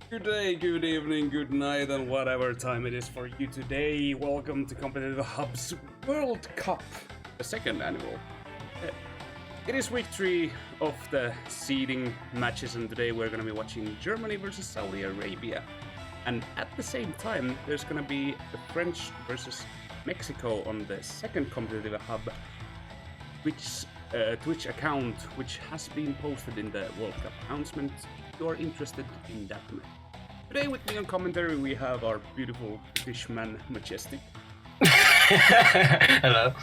Good day, good evening, good night, and whatever time it is for you today. Welcome to Competitive Hub's World Cup, the second annual. It is week 3 of the seeding matches, and today we're going to be watching Germany versus Saudi Arabia. And at the same time, there's going to be the French versus Mexico on the second Competitive Hub, which Twitch account, which has been posted in the World Cup announcement. If you are interested in that match. Today with me on commentary we have our beautiful fishman Matjestix. Hello.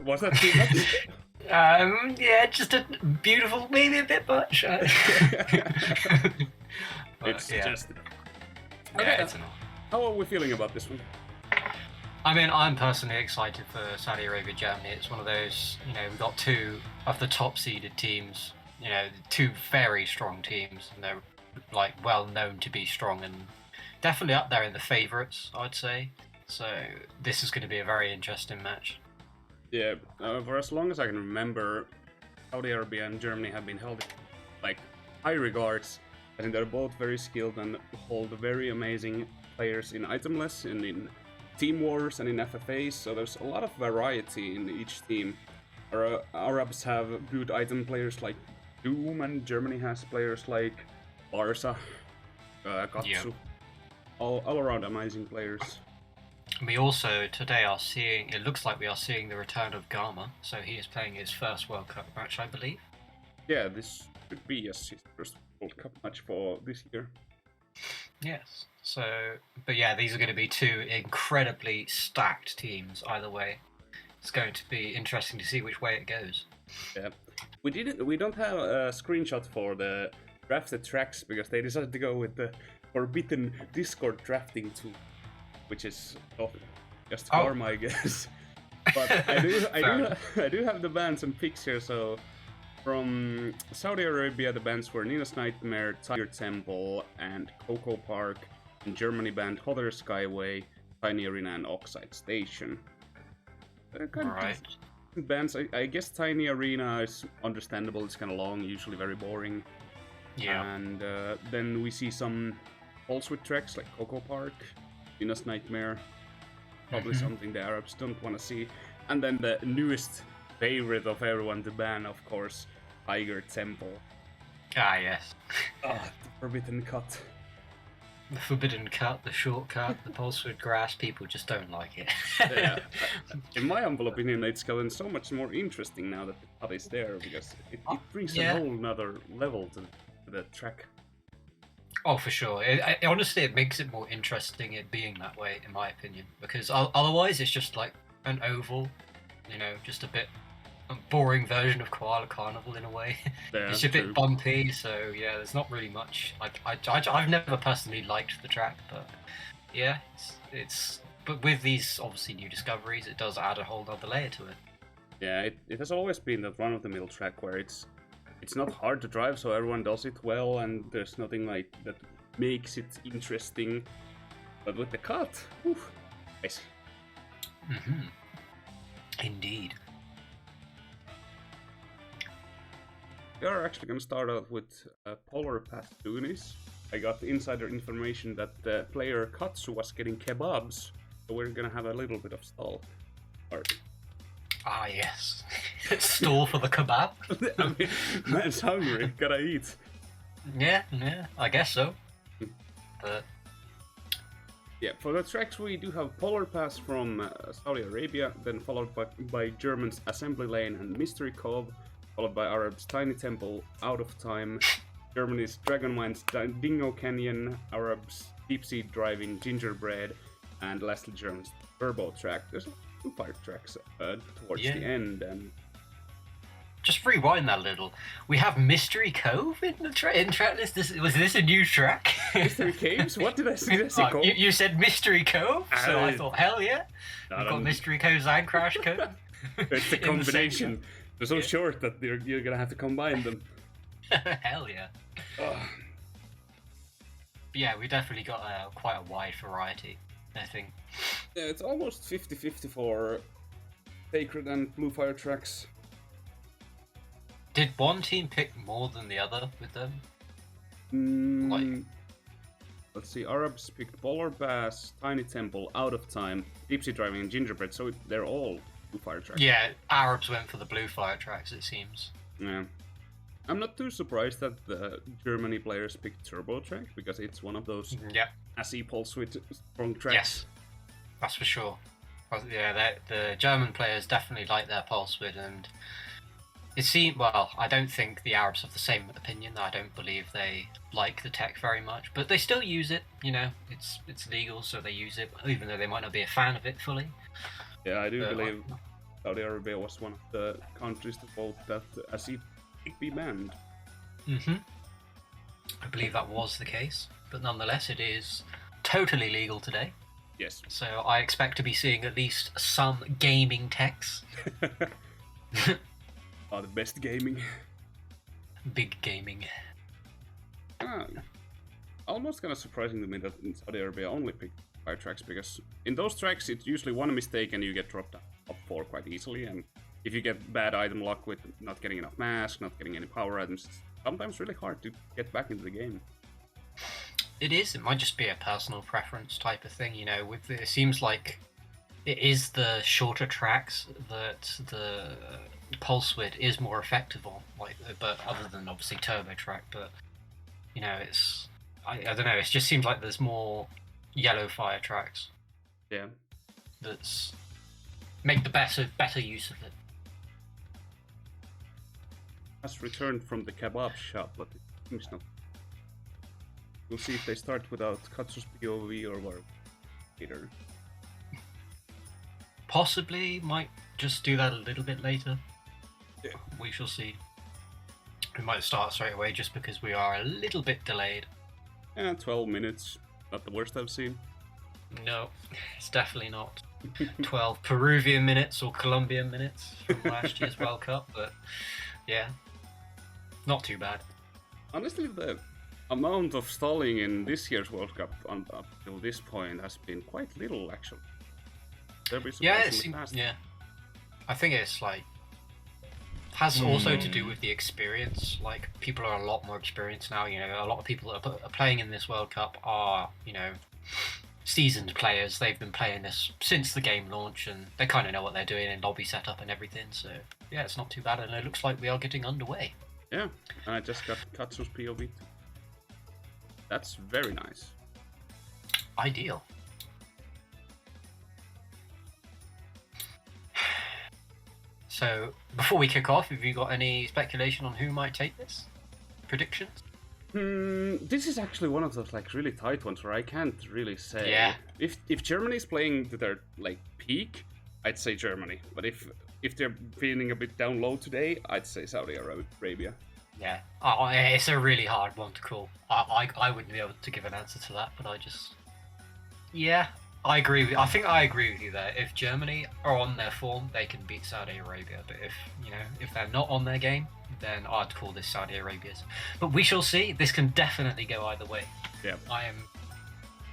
Was that too much? Yeah, just a beautiful, maybe a bit much. It's yeah. just enough. Yeah, Okay, it's enough. how are we feeling about this one? I mean, I'm personally excited for Saudi Arabia, Germany. It's one of those, we've got two of the top seeded teams, two very strong teams, and they're well known to be strong and definitely up there in the favourites, I'd say. So this is going to be a very interesting match. Yeah, for as long as I can remember, Saudi Arabia and Germany have been held in high regards. I think they're both very skilled and hold very amazing players in itemless and in team wars and in FFAs, so there's a lot of variety in each team. Our Arabs have good item players like Doom, and Germany has players like Barca, Katsu, all around amazing players. We also today are seeing, it looks like we are seeing the return of Gama, so he is playing his first World Cup match, I believe. Yeah, this could be his first World Cup match for this year. Yes. So, but yeah, these are going to be two incredibly stacked teams either way. It's going to be interesting to see which way it goes. Yeah, we don't have a screenshot for the drafted tracks because they decided to go with the forbidden Discord drafting tool, which is just karma, I guess. But I do have the bands and picks here. So from Saudi Arabia, the bands were Nina's Nightmare, Tiger Temple, and Coco Park. In Germany, band Hotter Skyway, Tiny Arena, and Oxide Station. Right. Bands, I guess Tiny Arena is understandable. It's kind of long, usually very boring. Yeah. And then we see some Pulsewood tracks like Coco Park, Nina's Nightmare. Probably something the Arabs don't want to see. And then the newest favorite of everyone to ban, of course, Tiger Temple. Ah, yes. The Forbidden Cut. The forbidden cut, the shortcut, the pulsewood grass, people just don't like it. Yeah. In my humble opinion, it's gotten so much more interesting now that the cut is there, because it brings a whole nother level to the track. Oh, for sure. Honestly, it makes it more interesting it being that way, in my opinion, because otherwise it's just like an oval, just a bit boring version of Koala Carnival in a way. Yeah, it's a bit bumpy, so yeah, there's not really much. I've never personally liked the track, but yeah, but with these obviously new discoveries, it does add a whole other layer to it. Yeah, it has always been that run-of-the-mill track where it's not hard to drive, so everyone does it well, and there's nothing like that makes it interesting. But with the cut, nice. Indeed. We are actually going to start out with Polar Path Toonies. I got insider information that the player Katsu was getting kebabs, so we're going to have a little bit of stall. Ah, yes. Stall for the kebab? I mean, man's hungry, gotta eat. Yeah, I guess so. But yeah, for the tracks we do have Polar Pass from Saudi Arabia, then followed by Germans Assembly Lane and Mystery Cove, followed by Arabs Tiny Temple, Out of Time, Germany's Dragon Mines Dingo Canyon, Arabs Deep Sea Driving Gingerbread, and lastly Germans Turbo Track. There's 2 part tracks towards the end. And just rewind that a little. We have Mystery Cove in the track list. Was this a new track? Mystery Caves? What did I say? You said Mystery Cove, so I thought, hell yeah. We've got Mystery Coves and Crash Cove. It's the combination. They're so short that you're gonna have to combine them. Hell yeah. But yeah, we definitely got quite a wide variety, I think. Yeah, it's almost 50-50 for Sacred and Blue Fire tracks. Did one team pick more than the other with them? Mm, let's see, Arabs picked Polar Bass, Tiny Temple, Out of Time, Deep Sea Driving, and Gingerbread, so they're all blue fire tracks. Yeah, Arabs went for the blue fire tracks, it seems. Yeah. I'm not too surprised that the Germany players picked Turbo Track, because it's one of those SE pulse with strong tracks. Yes, that's for sure. Yeah, the German players definitely like their pulse width, and it seemed, well, I don't think the Arabs have the same opinion. I don't believe they like the tech very much, but they still use it, you know, it's legal, so they use it, even though they might not be a fan of it fully. Yeah, I do believe Saudi Arabia was one of the countries to vote that SE be banned. I believe that was the case, but nonetheless it is totally legal today. Yes. So I expect to be seeing at least some gaming techs. The best gaming. Big gaming. Almost kind of surprising to me that in Saudi Arabia only picked fire tracks, because in those tracks it's usually one mistake and you get dropped up 4 quite easily, and if you get bad item luck with not getting enough mask, not getting any power items, it's sometimes really hard to get back into the game. It is. It might just be a personal preference type of thing, you know. It seems like it is the shorter tracks that the pulse width is more effective on, like, but other than obviously turbo track. But you know, it's I don't know. It just seems like there's more yellow fire tracks. Yeah. That's make the better use of it. Has returned from the kebab shop, but it seems not. We'll see if they start without Katsu's POV or what later. Possibly might just do that a little bit later. Yeah. We shall see. We might start straight away just because we are a little bit delayed. Yeah, 12 minutes. Not the worst I've seen. No, it's definitely not 12 Peruvian minutes or Colombian minutes from last year's World Cup, but yeah, not too bad. Honestly, the amount of stalling in this year's World Cup up till this point has been quite little, actually. Yeah, it seems, yeah. I think it's like has also to do with the experience. Like, people are a lot more experienced now. You know, a lot of people that are playing in this World Cup are, you know, seasoned players. They've been playing this since the game launch, and they kind of know what they're doing in lobby setup and everything. So yeah, it's not too bad, and it looks like we are getting underway. Yeah, and I just got Katsu's POV. That's very nice. Ideal. So, before we kick off, have you got any speculation on who might take this? Predictions? This is actually one of those like really tight ones where I can't really say. Yeah. If Germany is playing to their like peak, I'd say Germany. But if they're feeling a bit down low today, I'd say Saudi Arabia. Yeah, it's a really hard one to call. I wouldn't be able to give an answer to that, but yeah, I agree. I think I agree with you there. If Germany are on their form, they can beat Saudi Arabia. But if they're not on their game, then I'd call this Saudi Arabia's. But we shall see. This can definitely go either way. Yeah, I am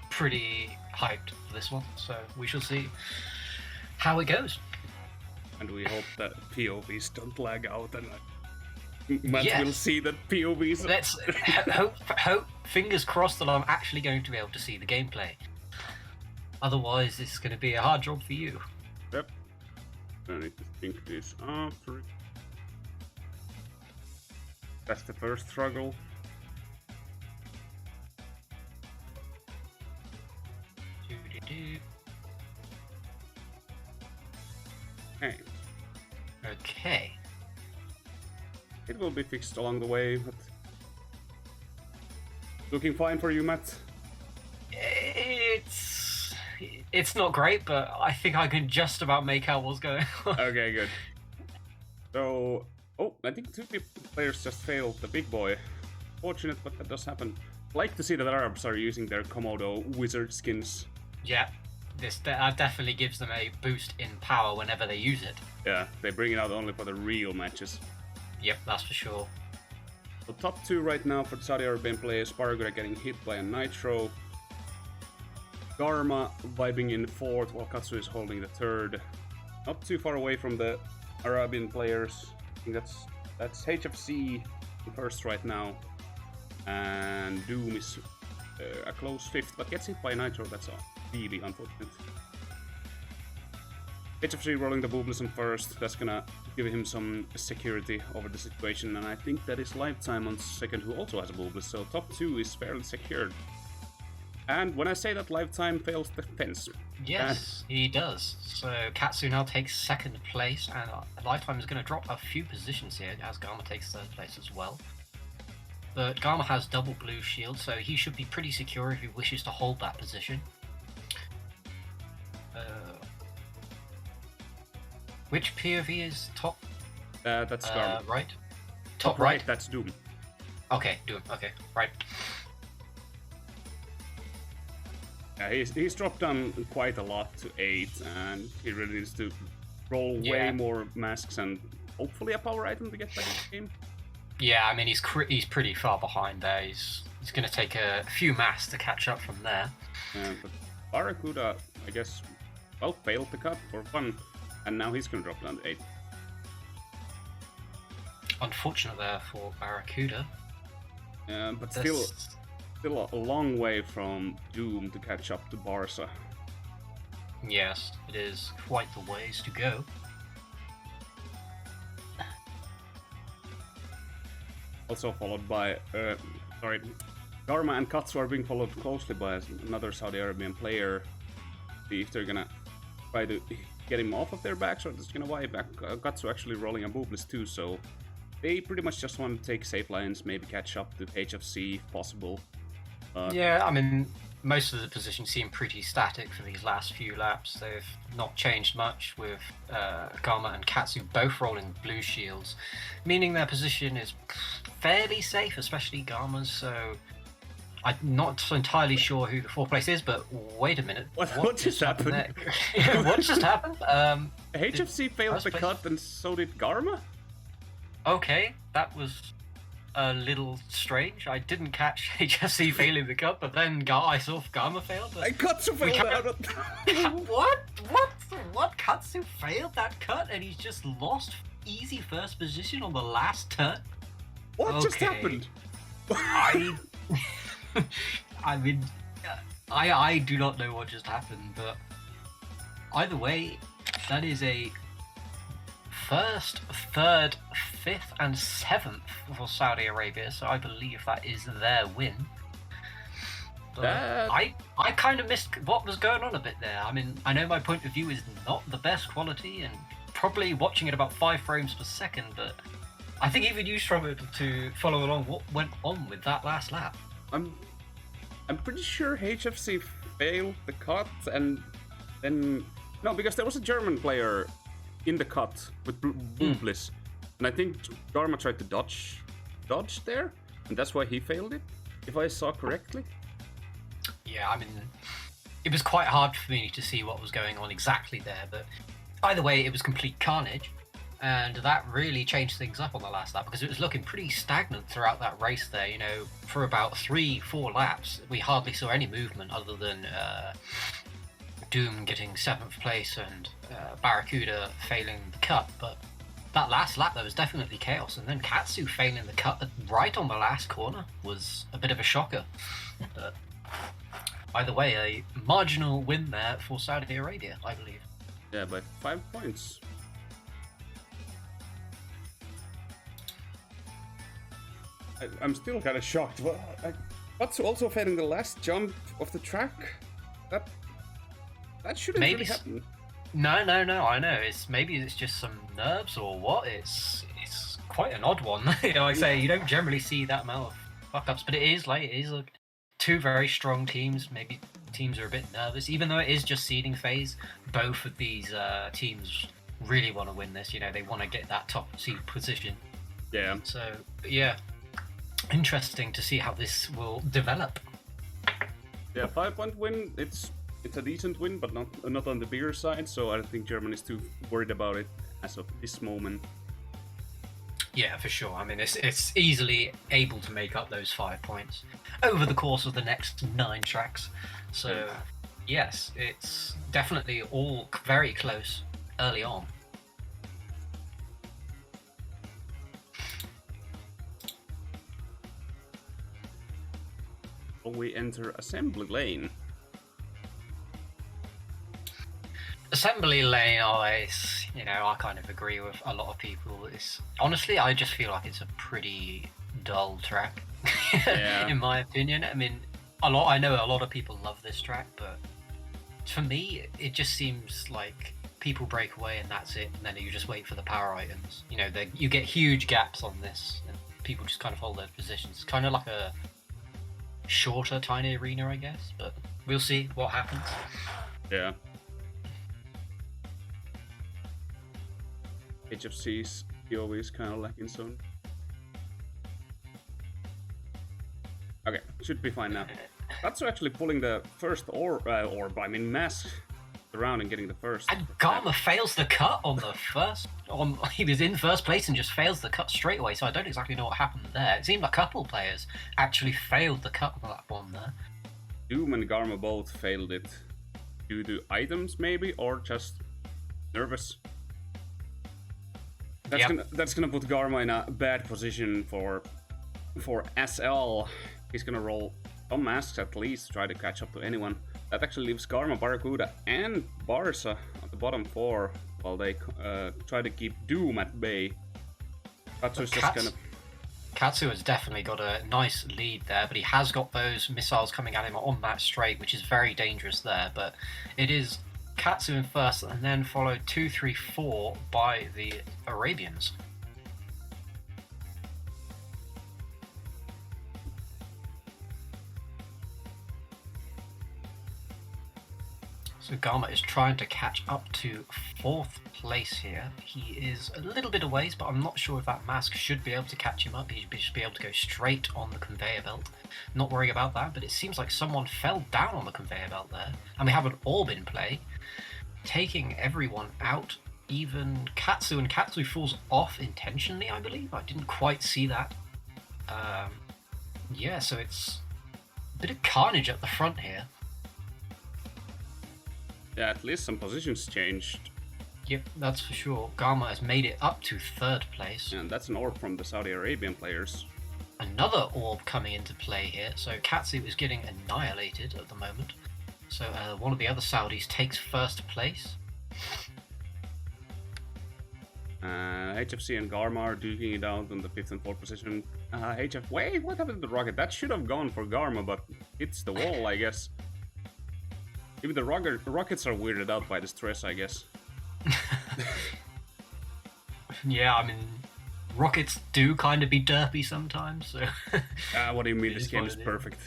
pretty hyped for this one, so we shall see how it goes. And we hope that POVs don't lag out and Matt will see that POVs. Let's hope, fingers crossed, that I'm actually going to be able to see the gameplay. Otherwise, this is going to be a hard job for you. Yep. I need to think this after. That's the first struggle. Okay. Okay. It will be fixed along the way, but looking fine for you, Matt. It's not great, but I think I can just about make out what's going on. Okay, good. So, I think 2 players just failed the big boy. Fortunate, but that does happen. Like to see that Arabs are using their Komodo wizard skins. Yeah, that definitely gives them a boost in power whenever they use it. Yeah, they bring it out only for the real matches. Yep, that's for sure. So top 2 right now for the Saudi Arabian players, Barracuda getting hit by a Nitro. Garma vibing in 4th while Katsu is holding the 3rd. Not too far away from the Arabian players. I think that's HFC in 1st right now. And Doom is a close 5th, but gets hit by Nitro. That's really unfortunate. HFC rolling the Booblism first. That's gonna give him some security over the situation, and I think that is Lifetime on second, who also has a Booblis, so top 2 is fairly secured. And when I say that, Lifetime fails the fence. Yes, he does. So Katsu now takes 2nd place, and Lifetime is going to drop a few positions here as Garma takes 3rd place as well. But Garma has double blue shield, so he should be pretty secure if he wishes to hold that position. Which POV is top? That's Garma. Right? Top right, that's Doom. Okay, Doom. Okay, right. He's dropped down quite a lot to 8, and he really needs to roll way more masks and hopefully a power item to get back in the game. Yeah, I mean he's pretty far behind there. He's going to take a few masks to catch up from there. But Barracuda, I guess, well, failed the cut for fun, and now he's going to drop down to 8. Unfortunate there for Barracuda. But still a long way from Doom to catch up to Barca. Yes, it is quite the ways to go. Also followed by, Garma and Katsu are being followed closely by another Saudi Arabian player. See if they're gonna try to get him off of their backs, or just gonna wipe back. Katsu actually rolling a Booblis too, so they pretty much just want to take safe lines, maybe catch up to HFC if possible. Yeah, I mean, most of the positions seem pretty static for these last few laps. They've not changed much, with Garma and Katsu both rolling blue shields, meaning their position is fairly safe, especially Garma's, so I'm not entirely sure who the 4th place is, but wait a minute. What just happened? What just happened? HFC failed the cut, and so did Garma? Okay, that was a little strange. I didn't catch HFC failing the cut, but then I saw Garma failed. And Katsu failed out. What? Katsu failed that cut, and he's just lost easy 1st position on the last turn? What just happened? I mean, I do not know what just happened, but either way, that is a 1st, 3rd, 5th, and 7th for Saudi Arabia, so I believe that is their win. But I kind of missed what was going on a bit there. I mean, I know my point of view is not the best quality, and probably watching it about 5 frames per second, but I think even you struggled to follow along what went on with that last lap. I'm pretty sure HFC failed the cut, and then no, because there was a German player in the cut with Booblis, and I think Garma tried to dodge there, and that's why he failed it, if I saw correctly. Yeah, I mean, it was quite hard for me to see what was going on exactly there, but either way, it was complete carnage, and that really changed things up on the last lap, because it was looking pretty stagnant throughout that race there. You know, for about 3-4 laps, we hardly saw any movement other than Doom getting 7th place and Barracuda failing the cut, but that last lap there was definitely chaos, and then Katsu failing the cut right on the last corner was a bit of a shocker. But either way, a marginal win there for Saudi Arabia, I believe. Yeah, by 5 points. I'm still kind of shocked. What's also failing the last jump of the track? That shouldn't really happen. No, I know. Maybe it's just some nerves or what. It's quite an odd one. You know, I say you don't generally see that amount of fuck-ups, but it is two very strong teams. Maybe teams are a bit nervous, even though it is just seeding phase. Both of these teams really want to win this. You know, they want to get that top seed position. Yeah. So yeah, interesting to see how this will develop. Yeah, 5-point win. It's a decent win, but not on the bigger side, so I don't think Germany is too worried about it as of this moment. Yeah, for sure. I mean, it's easily able to make up those 5 points over the course of the next 9 tracks. So, yes, it's definitely all very close early on. So we enter assembly lane. Assembly lane, I kind of agree with a lot of people. Honestly, I just feel like it's a pretty dull track, Yeah. in my opinion. I mean, I know a lot of people love this track, but for me, it just seems like people break away and that's it, and then you just wait for the power items. You know, you get huge gaps on this, and people just kind of hold their positions. It's kind of like a shorter, tiny arena, I guess, but we'll see what happens. Yeah. HFC's POV is kind of lacking soon. Okay, should be fine now. Katsu actually pulling the first orb, I mean mask around and getting the first. And Garma fails the cut on the first. He was in first place and just fails the cut straight away. So I don't exactly know what happened there. It seemed like a couple players actually failed the cut on that one there. Doom and Garma both failed it due to items maybe, or just nervous. That's gonna put Garma in a bad position for SL. He's gonna roll some masks at least, try to catch up to anyone. That actually leaves Garma, Barracuda, and Barca at the bottom 4 while they try to keep Doom at bay. Katsu's just gonna. Katsu has definitely got a nice lead there, but he has got those missiles coming at him on that straight, which is very dangerous there. But it is Katsu in first, and then followed 2, 3, 4 by the Arabians. So Garma is trying to catch up to 4th place here. He is a little bit away, but I'm not sure if that mask should be able to catch him up. He should be able to go straight on the conveyor belt. Not worrying about that, but it seems like someone fell down on the conveyor belt there. And we have an orb in play, taking everyone out, even Katsu, and Katsu falls off intentionally, I believe. I didn't quite see that. Yeah, so it's a bit of carnage at the front here. Yeah, at least some positions changed. Yep, that's for sure. Garma has made it up to 3rd place. And that's an orb from the Saudi Arabian players. Another orb coming into play here. So Katsu is getting annihilated at the moment. So one of the other Saudis takes 1st place. HFC and Garma are duking it out on the 5th and 4th position. Wait, what happened to the rocket? That should have gone for Garma, but hits the wall, I guess. Even the rockets are weirded out by the stress, I guess. Yeah, I mean, rockets do kind of be derpy sometimes, so... What do you mean? This game is perfect.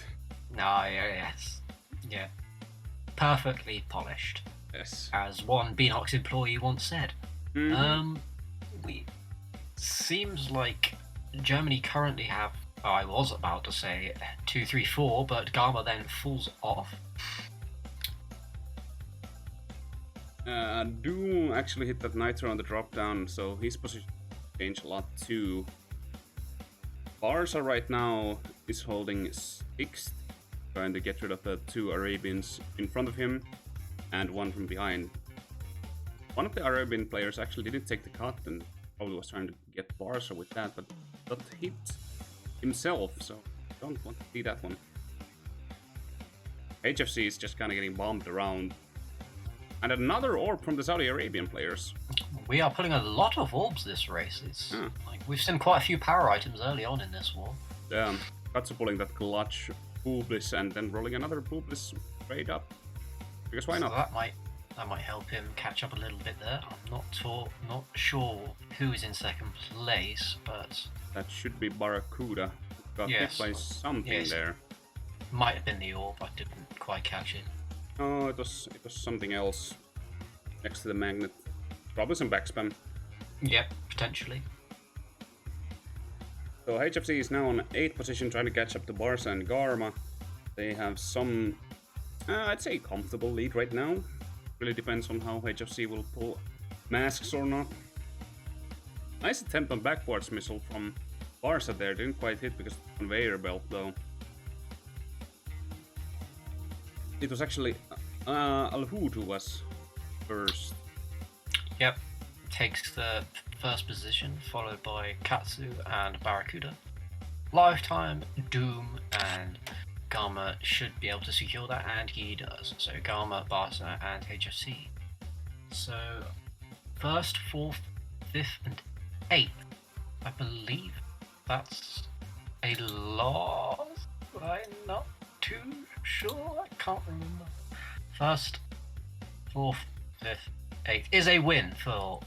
Yes. Yeah. Perfectly polished. Yes. As one Beanox employee once said. Mm-hmm. Seems like Germany currently have, I was about to say 2, 3, 4, but Garma then falls off. Doom actually hit that Nitro on the drop down, so his position changed a lot too. Barca right now is holding 6th, trying to get rid of the 2 Arabians in front of him and one from behind. One of the Arabian players actually didn't take the cut and probably was trying to get Barca with that, but got hit himself, so don't want to see that one. HFC is just kind of getting bombed around. And another orb from the Saudi Arabian players. We are pulling a lot of orbs this race. We've seen quite a few power items early on in this war. Yeah, Katsu pulling that clutch Publis and then rolling another Publis straight up. Because why not? So that might help him catch up a little bit there. I'm not sure who is in 2nd place, but that should be Barracuda. Got hit by something there. Might have been the orb. I didn't quite catch it. Oh, it was something else next to the magnet. Probably some backspam. Yep, potentially. So HFC is now on 8th position, trying to catch up to Barca and Garma. They have some, I'd say, comfortable lead right now. Really depends on how HFC will pull masks or not. Nice attempt on backwards missile from Barca there. Didn't quite hit because of the conveyor belt though. It was actually Al-Hud who was first. Yep, takes the 1st position, followed by Katsu and Barracuda. Lifetime, Doom, and Garma should be able to secure that, and he does. So Garma, Barca, and HFC. So 1st, 4th, 5th, and 8th. I believe that's a loss. I'm not too sure. I can't remember. 1st, 4th, 5th, 8th is a win for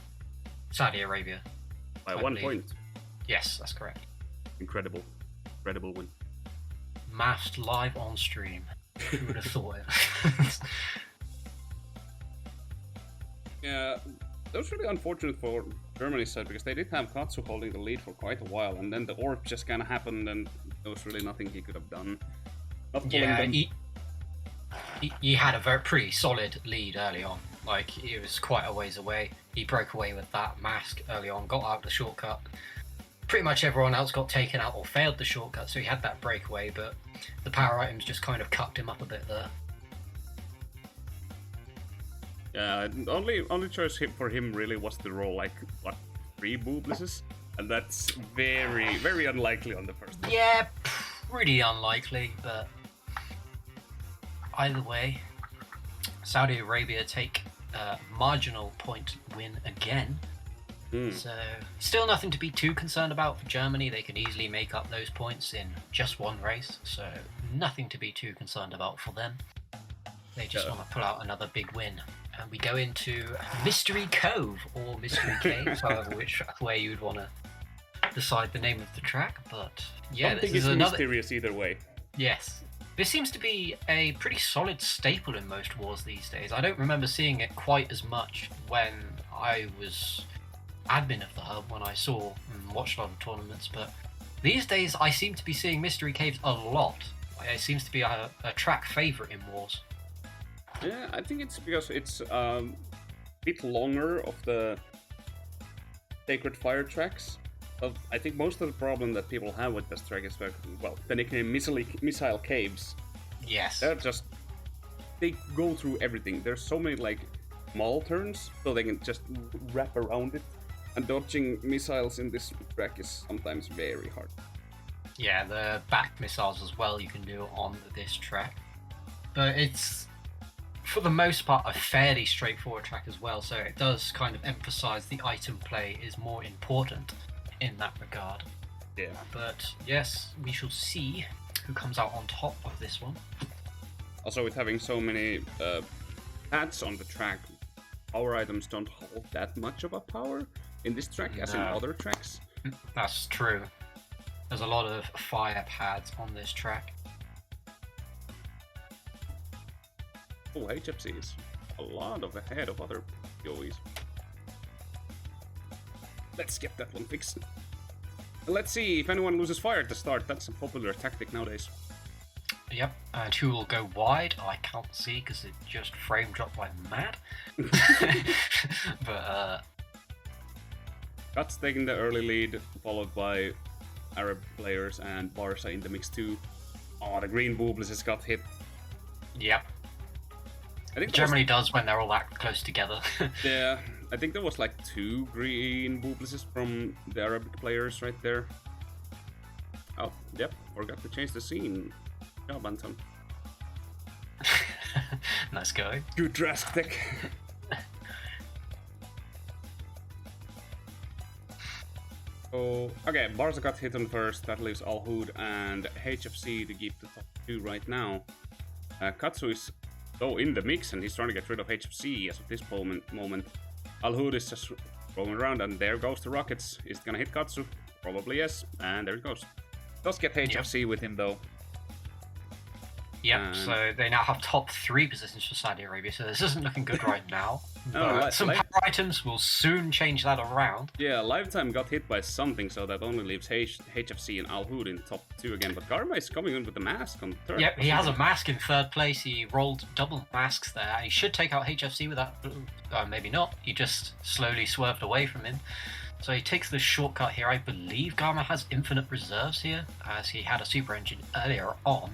Saudi Arabia. By 1 point. Yes, that's correct. Incredible. Incredible win. Masked live on stream. Who would have thought it? Yeah, that was really unfortunate for Germany's side because they did have Katsu holding the lead for quite a while, and then the orb just kind of happened, and there was really nothing he could have done. Not pulling them. He had a pretty solid lead early on. Like, he was quite a ways away. He broke away with that mask early on, got out the shortcut. Pretty much everyone else got taken out or failed the shortcut, so he had that breakaway, but the power items just kind of cucked him up a bit there. Yeah, only choice for him really was to roll like what 3 booblesses, and that's very very unlikely on the first one. Yeah, pretty unlikely, but either way, Saudi Arabia take a marginal point win again. So still nothing to be too concerned about for Germany. They can easily make up those points in just one race, so nothing to be too concerned about for them. They just want to pull out another big win. And we go into Mystery Cove, or Mystery Cave, however which way you'd want to decide the name of the track. But yeah, this is another mysterious either way. Yes. This seems to be a pretty solid staple in most wars these days. I don't remember seeing it quite as much when I was admin of the hub, when I saw and watched a lot of tournaments, but these days I seem to be seeing Mystery Caves a lot. It seems to be a track favourite in wars. Yeah, I think it's because it's a bit longer of the Sacred Fire tracks. I think most of the problem that people have with this track is that, well, the nickname Missile Caves. Yes. They go through everything. There's so many, like, small turns, so they can just wrap around it. And dodging missiles in this track is sometimes very hard. Yeah, the back missiles as well you can do on this track. But it's, for the most part, a fairly straightforward track as well, so it does kind of emphasize the item play is more important in that regard. Yeah. But yes, we shall see who comes out on top of this one. Also, with having so many pads on the track, power items don't hold that much of a power in this track as in other tracks. That's true. There's a lot of fire pads on this track. Oh, HFC is a lot of ahead of other PoEs. Let's get that one fixed. Let's see if anyone loses fire at the start. That's a popular tactic nowadays. Yep, and who will go wide? I can't see because it just frame dropped like mad. But Guts taking the early lead, followed by Arab players and Barca in the mix too. Oh, the green booblesses got hit. Yep. I think Germany does when they're all that close together. Yeah, I think there was like 2 green booblesses from the Arabic players right there. Oh, yep, forgot to change the scene. Job, Anton. Nice going. Good Drask tech. So, okay, Barca got hit on first. That leaves Al Hood and HFC to keep the top 2 right now. Katsu is in the mix and he's trying to get rid of HFC as of this moment. Al Hood is just rolling around and there goes the rockets. Is it gonna hit Katsu? Probably yes. And there it goes. Does get HFC with him though. Yep, so they now have top 3 positions for Saudi Arabia, so this isn't looking good right now. But some power items will soon change that around. Yeah, Lifetime got hit by something, so that only leaves HFC and Al Hood in top 2 again. But Garma is coming in with the mask on 3rd. Yep, he has a mask in 3rd place. He rolled double masks there. He should take out HFC with that. Maybe not. He just slowly swerved away from him. So he takes the shortcut here. I believe Garma has infinite reserves here, as he had a super engine earlier on.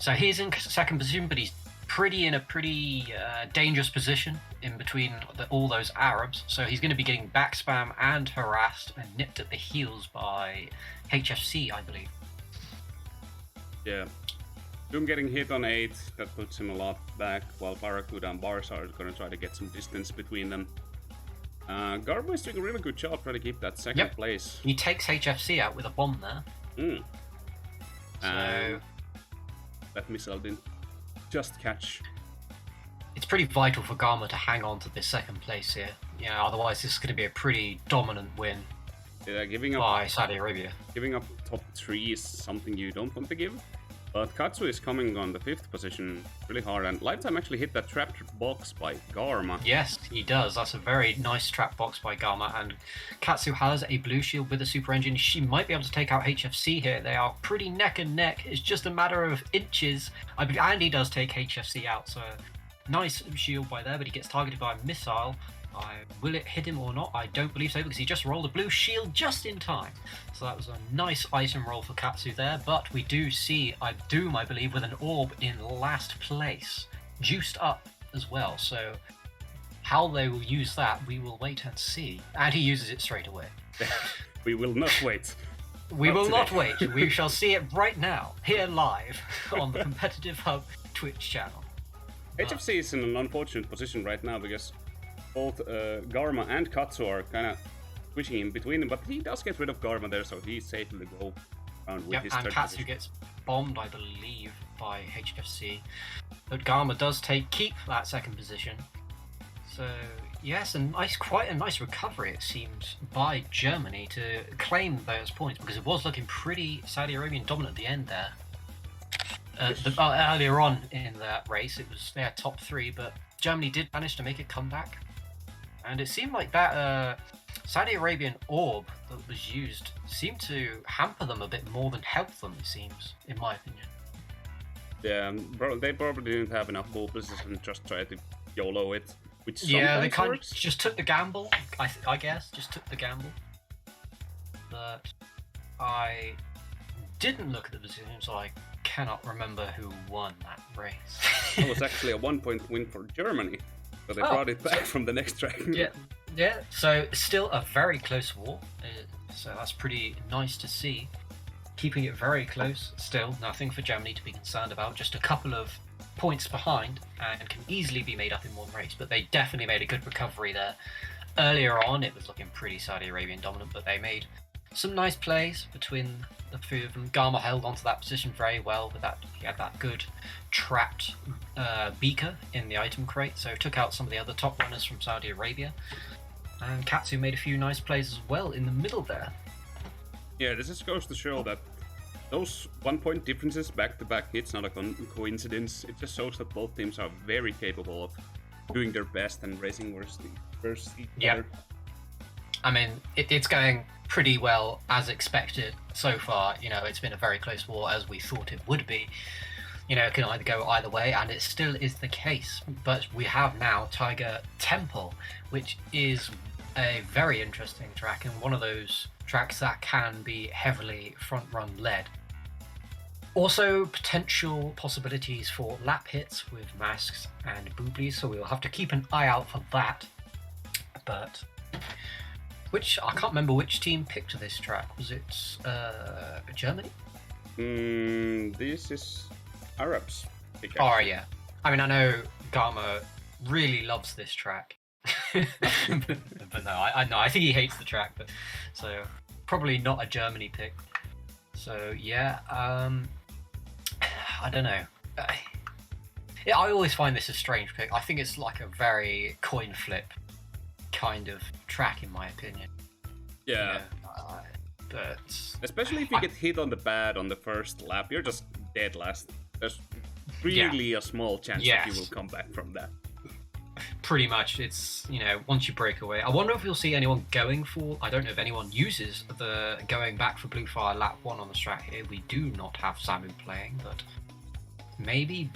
So he's in 2nd position, but he's in a pretty dangerous position in between all those Arabs. So he's going to be getting back spam and harassed and nipped at the heels by HFC, I believe. Yeah. Doom getting hit on 8, that puts him a lot back, while Barracuda and Bars are gonna try to get some distance between them. Garbo is doing a really good job trying to keep that second place. He takes HFC out with a bomb there. So that missile didn't just catch. It's pretty vital for Garma to hang on to this second place here. Otherwise this is going to be a pretty dominant win Giving up by Saudi Arabia. Giving up top 3 is something you don't want to give. But Katsu is coming on the 5th position really hard, and Lifetime actually hit that trapped box by Garma. Yes, he does. That's a very nice trap box by Garma, and Katsu has a blue shield with a super engine. She might be able to take out HFC here. They are pretty neck and neck. It's just a matter of inches. And he does take HFC out, so nice shield by there, but he gets targeted by a missile. Will it hit him or not? I don't believe so, because he just rolled a blue shield just in time. So that was a nice item roll for Katsu there, but we do see Doom, I believe, with an orb in last place. Juiced up as well, so how they will use that, we will wait and see. And he uses it straight away. We will not wait. We will not wait. We shall see it right now, here live, on the Competitive Hub Twitch channel. HFC is in an unfortunate position right now, because both Garma and Katsu are kind of switching in between them, but he does get rid of Garma there, so he's safe to go around with his and third Katsu position. gets bombed, I believe, by HFC, but Garma does keep that second position. So yes, quite a nice recovery it seems by Germany to claim those points, because it was looking pretty Saudi Arabian dominant at the end there. Earlier on in that race, it was their top 3, but Germany did manage to make a comeback. And it seemed like that Saudi Arabian orb that was used seemed to hamper them a bit more than help them, it seems, in my opinion. Yeah, they probably didn't have enough ball position and just tried to YOLO it, which they kind works. of just took the gamble, I guess, just took the gamble. But I didn't look at the position, so I cannot remember who won that race. It was actually a 1-point win for Germany. So they brought it back from the next track. Yeah. So still a very close war. So that's pretty nice to see. Keeping it very close. Still nothing for Germany to be concerned about. Just a couple of points behind, and can easily be made up in one race. But they definitely made a good recovery there. Earlier on, it was looking pretty Saudi Arabian dominant, but they made some nice plays between the few of them. Garma held onto that position very well with that. He had that good trapped beaker in the item crate, so took out some of the other top runners from Saudi Arabia. And Katsu made a few nice plays as well in the middle there. Yeah, this just goes to show that those 1-point differences back-to-back, it's not a coincidence. It just shows that both teams are very capable of doing their best and racing versus each other. I mean, it's going pretty well as expected so far. It's been a very close war, as we thought it would be. It can either go either way, and it still is the case. But we have now Tiger Temple, which is a very interesting track, and one of those tracks that can be heavily front-run led. Also, potential possibilities for lap hits with masks and booblies, so we'll have to keep an eye out for that. But I can't remember which team picked this track. Was it Germany? This is Arabs. Oh yeah. I mean, I know Garma really loves this track, but no, I think he hates the track. But so probably not a Germany pick. So yeah, I don't know. I always find this a strange pick. I think it's like a very coin flip kind of track, in my opinion. Yeah. But especially if you get hit on the bad on the first lap, you're just dead last. There's really a small chance that you will come back from that. Pretty much, it's, once you break away. I wonder if you'll see anyone going for, I don't know if anyone uses the going back for Blue Fire lap 1 on the track here. We do not have Samu playing, but maybe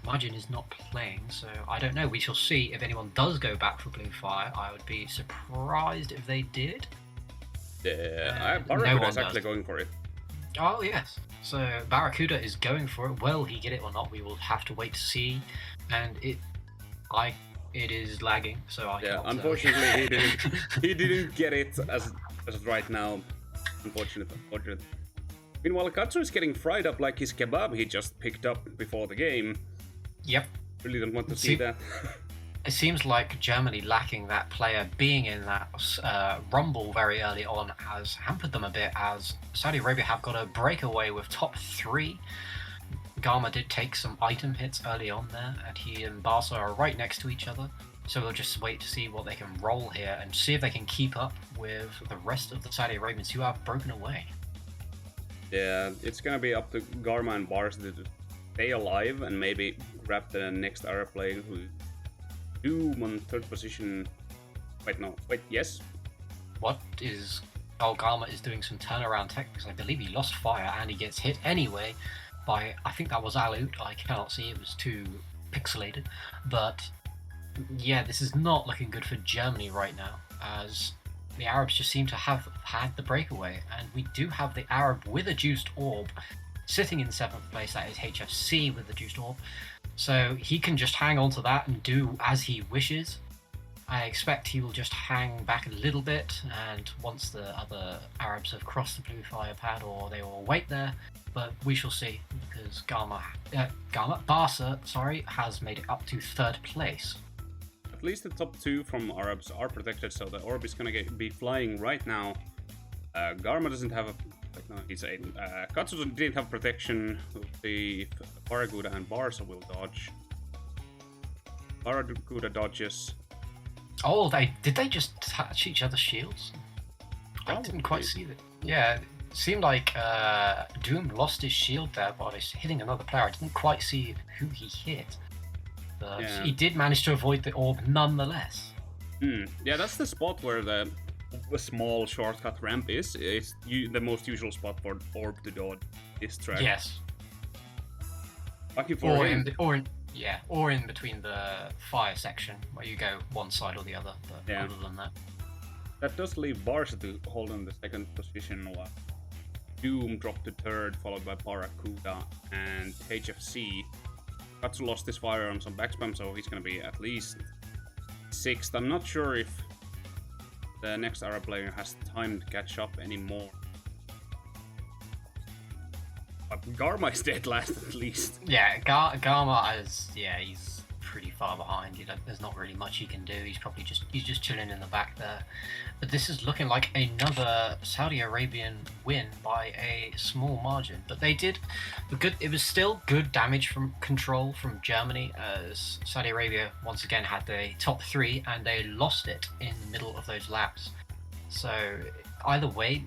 Majin is not playing, so I don't know. We shall see if anyone does go back for Blue Fire. I would be surprised if they did. Yeah, Barracuda is actually going for it. Oh, yes. So Barracuda is going for it. Will he get it or not? We will have to wait to see. And it is lagging, so I can't. Unfortunately, he didn't get it as right now. Unfortunate. Meanwhile, Katsu is getting fried up like his kebab he just picked up before the game. Yep. Really don't want to see that. It seems like Germany lacking that player being in that rumble very early on has hampered them a bit, as Saudi Arabia have got a breakaway with top 3. Garma did take some item hits early on there, and he and Barca are right next to each other. So we'll just wait to see what they can roll here and see if they can keep up with the rest of the Saudi Arabians who have broken away. Yeah, it's gonna be up to Garma and Barca to stay alive and maybe grab the next Arab player who Doom on 3rd position. Wait, no. Wait, yes? What is... Oh, Garma is doing some turnaround techniques. I believe he lost fire and he gets hit anyway by... I think that was Alut. I cannot see. It was too pixelated. But, yeah, this is not looking good for Germany right now, as the Arabs just seem to have had the breakaway. And we do have the Arab with a juiced orb sitting in 7th place. That is HFC with the juiced orb. So he can just hang on to that and do as he wishes. I expect he will just hang back a little bit, and once the other Arabs have crossed the blue fire pad, or they will wait there, but we shall see, because Barca, has made it up to 3rd place. At least the top 2 from Arabs are protected, so the orb is gonna be flying right now. Garma doesn't have a... No, he's a... Katsu didn't have protection. We'll see if Baraguda and Barca will dodge. Baraguda dodges. Oh, did they just touch each other's shields? I didn't quite see that. Yeah, it seemed like Doom lost his shield there by hitting another player. I didn't quite see who he hit. But he did manage to avoid the orb nonetheless. Yeah, that's the spot where the small shortcut ramp is. It's the most usual spot for orb to dodge this track. Yes. Lucky for him. Or in between the fire section where you go one side or the other. But other than that, that does leave Barca to hold on the 2nd position, while Doom dropped to 3rd, followed by Barracuda and HFC. Katsu lost his fire on some backspam, so he's gonna be at least 6th. I'm not sure if the next Arab player has time to catch up anymore. But Garma is dead last at least. Yeah, Garma is... Yeah, he's pretty far behind. There's not really much he can do. He's just chilling in the back there. But this is looking like another Saudi Arabian win by a small margin. But they did... It was still good damage from control from Germany, as Saudi Arabia once again had the top 3 and they lost it in the middle of those laps. So either way,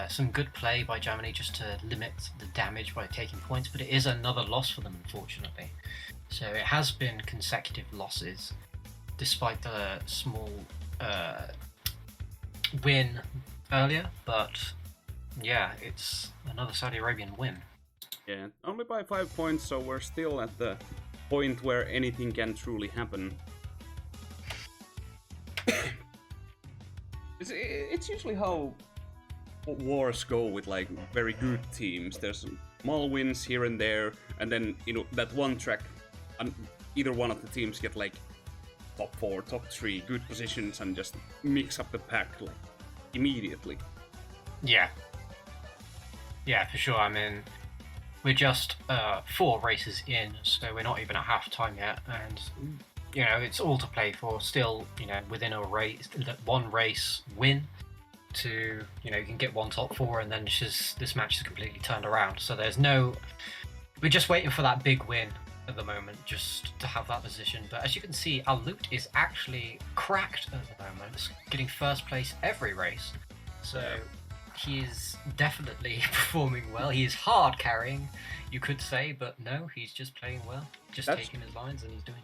some good play by Germany just to limit the damage by taking points, but it is another loss for them, unfortunately. So it has been consecutive losses, despite the small win earlier, but yeah, it's another Saudi Arabian win. Yeah, only by 5 points, so we're still at the point where anything can truly happen. It's usually how wars go with like very good teams. There's some small wins here and there, and then that one track, either one of the teams get like top 4, top 3 good positions and just mix up the pack like immediately. Yeah, for sure. I mean, we're just 4 races in, so we're not even at half time yet, and it's all to play for. Still, within a race, one race win to, you can get 1 top 4, and then this match is completely turned around. So we're just waiting for that big win at the moment, just to have that position. But as you can see, Alut is actually cracked at the moment, getting 1st place every race. So he is definitely performing well. He is hard carrying, you could say, but no, he's just playing well. Taking his lines and he's doing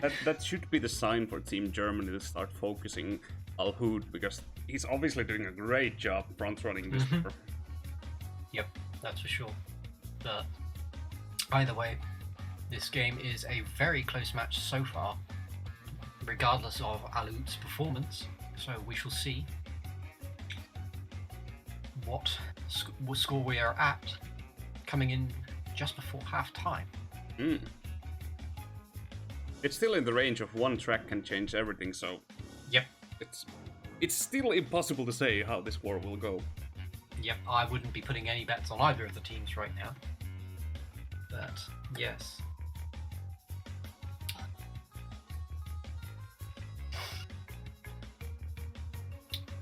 it. that should be the sign for Team Germany to start focusing Al-Hood, because he's obviously doing a great job front-running this tour. Yep, that's for sure. But either way, this game is a very close match so far, regardless of Alut's performance. So we shall see what score we are at, coming in just before half-time. It's still in the range of one track can change everything, so yep, it's still impossible to say how this war will go. Yep, I wouldn't be putting any bets on either of the teams right now. But yes.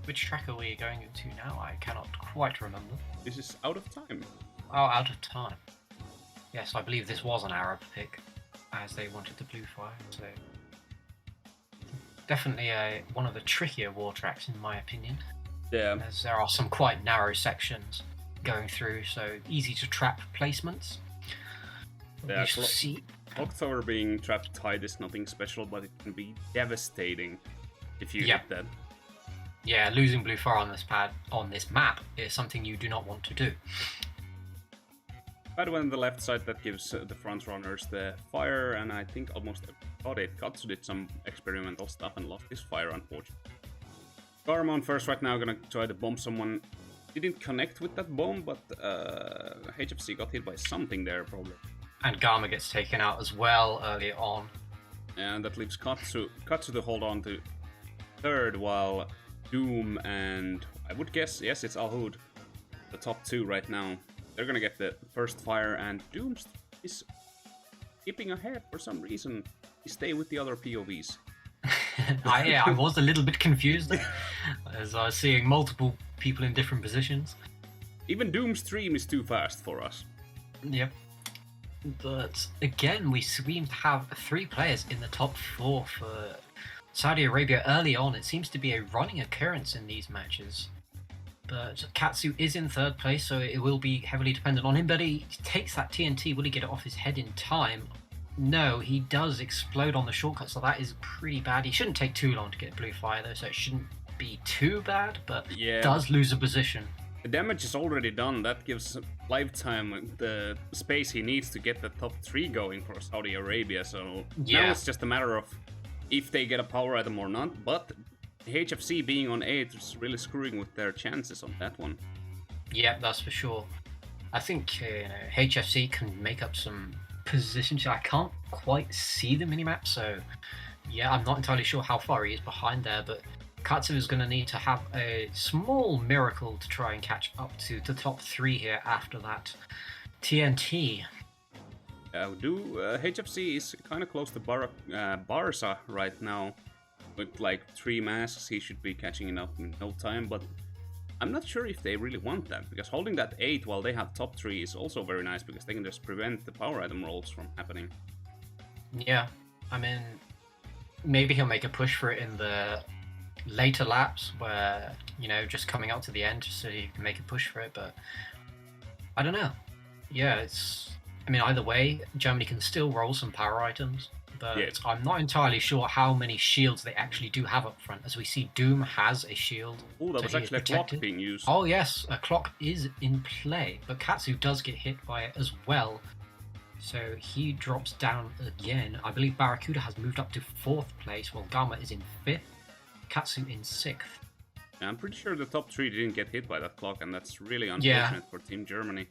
Which track are we going into now? I cannot quite remember. This is Out of Time. Oh, Out of Time. Yes, I believe this was an Arab pick, as they wanted the blue fire, so... Definitely one of the trickier war tracks, in my opinion. Yeah. As there are some quite narrow sections going through, so easy to trap placements. Yeah, see. October being trapped tight is nothing special, but it can be devastating if you hit that. Yeah, losing blue fire on this map is something you do not want to do. But on the left side, that gives the front runners the fire, and I think almost got it. Katsu did some experimental stuff and lost his fire, unfortunately. Karma on first right now, gonna try to bomb someone. Didn't connect with that bomb, but HFC got hit by something there, probably. And Garma gets taken out as well early on. And that leaves Katsu to hold on to third, while Doom and I would guess, yes, it's Alhood, the top two right now. They're gonna get the first fire, and Doom is skipping ahead for some reason. He stay with the other POVs. I was a little bit confused as I was seeing multiple people in different positions. Even Doom's stream is too fast for us. Yep. But again, we seem to have 3 players in the top 4 for Saudi Arabia early on. It seems to be a running occurrence in these matches. But Katsu is in 3rd place, so it will be heavily dependent on him. But he takes that TNT. Will he get it off his head in time? No, he does explode on the shortcut, so that is pretty bad. He shouldn't take too long to get blue fire, though, so it shouldn't be too bad, but does lose a position. The damage is already done. That gives Lifetime the space he needs to get the top 3 going for Saudi Arabia, so now it's just a matter of if they get a power item or not, but HFC being on 8 is really screwing with their chances on that one. Yeah, that's for sure. I think HFC can make up some positions. I can't quite see the minimap, so yeah, I'm not entirely sure how far he is behind there, but Katsu is going to need to have a small miracle to try and catch up to the top 3 here after that TNT. HFC is kind of close to Barca right now. With like 3 masks, he should be catching it up in no time, but I'm not sure if they really want that, because holding that 8 while they have top 3 is also very nice, because they can just prevent the power item rolls from happening. Yeah, I mean, maybe he'll make a push for it in the later laps, where, just coming up to the end, so he can make a push for it, but I don't know. Yeah, either way, Germany can still roll some power items. But I'm not entirely sure how many shields they actually do have up front, as we see Doom has a shield. Oh, that was actually a clock being used. Oh yes, a clock is in play, but Katsu does get hit by it as well. So he drops down again. I believe Barracuda has moved up to 4th place, while Gamma is in 5th, Katsu in 6th. Yeah, I'm pretty sure the top 3 didn't get hit by that clock, and that's really unfortunate for Team Germany.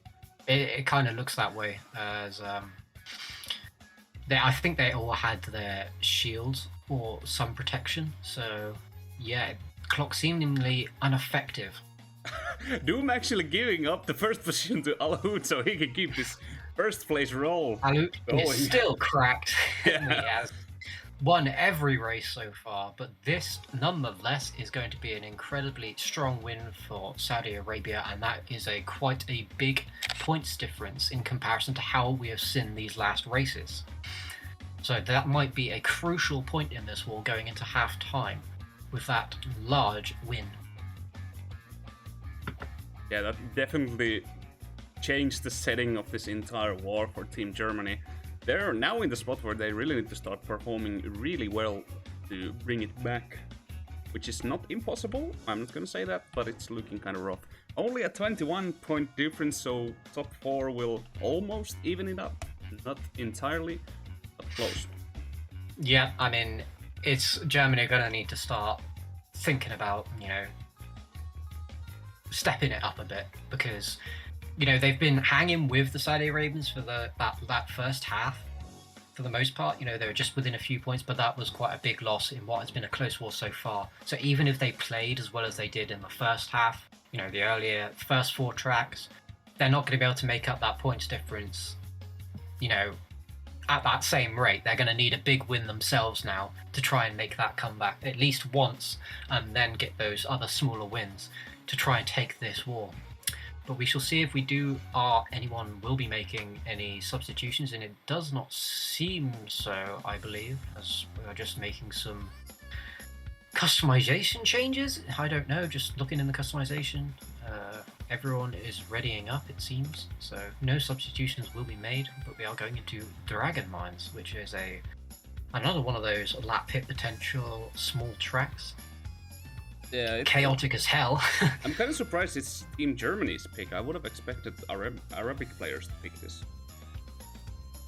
It kind of looks that way, as... I think they all had their shields or some protection, so yeah, clock seemingly ineffective. Doom actually giving up the first position to Alhood so he can keep his 1st place roll. Alhood is still cracked. Yeah. He has won every race so far, but this nonetheless is going to be an incredibly strong win for Saudi Arabia, and that is quite a big points difference in comparison to how we have seen these last races. So that might be a crucial point in this war going into half-time with that large win. Yeah, that definitely changed the setting of this entire war for Team Germany. They're now in the spot where they really need to start performing really well to bring it back, which is not impossible. I'm not gonna say that, but it's looking kind of rough. Only a 21-point difference, so top 4 will almost even it up. Not entirely, but close. Yeah, I mean, Germany are gonna need to start thinking about, stepping it up a bit, because they've been hanging with the Saudi Arabians for that first half for the most part. They were just within a few points, but that was quite a big loss in what has been a close war so far. So even if they played as well as they did in the first half, the earlier first 4 tracks, they're not going to be able to make up that points difference, at that same rate. They're going to need a big win themselves now to try and make that comeback at least once, and then get those other smaller wins to try and take this war. But we shall see if we do, anyone will be making any substitutions, and it does not seem so, I believe, as we are just making some customization changes. I don't know, just looking in the customization. Everyone is readying up, it seems, so no substitutions will be made, but we are going into Dragon Mines, which is another one of those lap hit potential small tracks. Yeah, chaotic as hell. I'm kind of surprised it's Team Germany's pick. I would have expected Arabic players to pick this.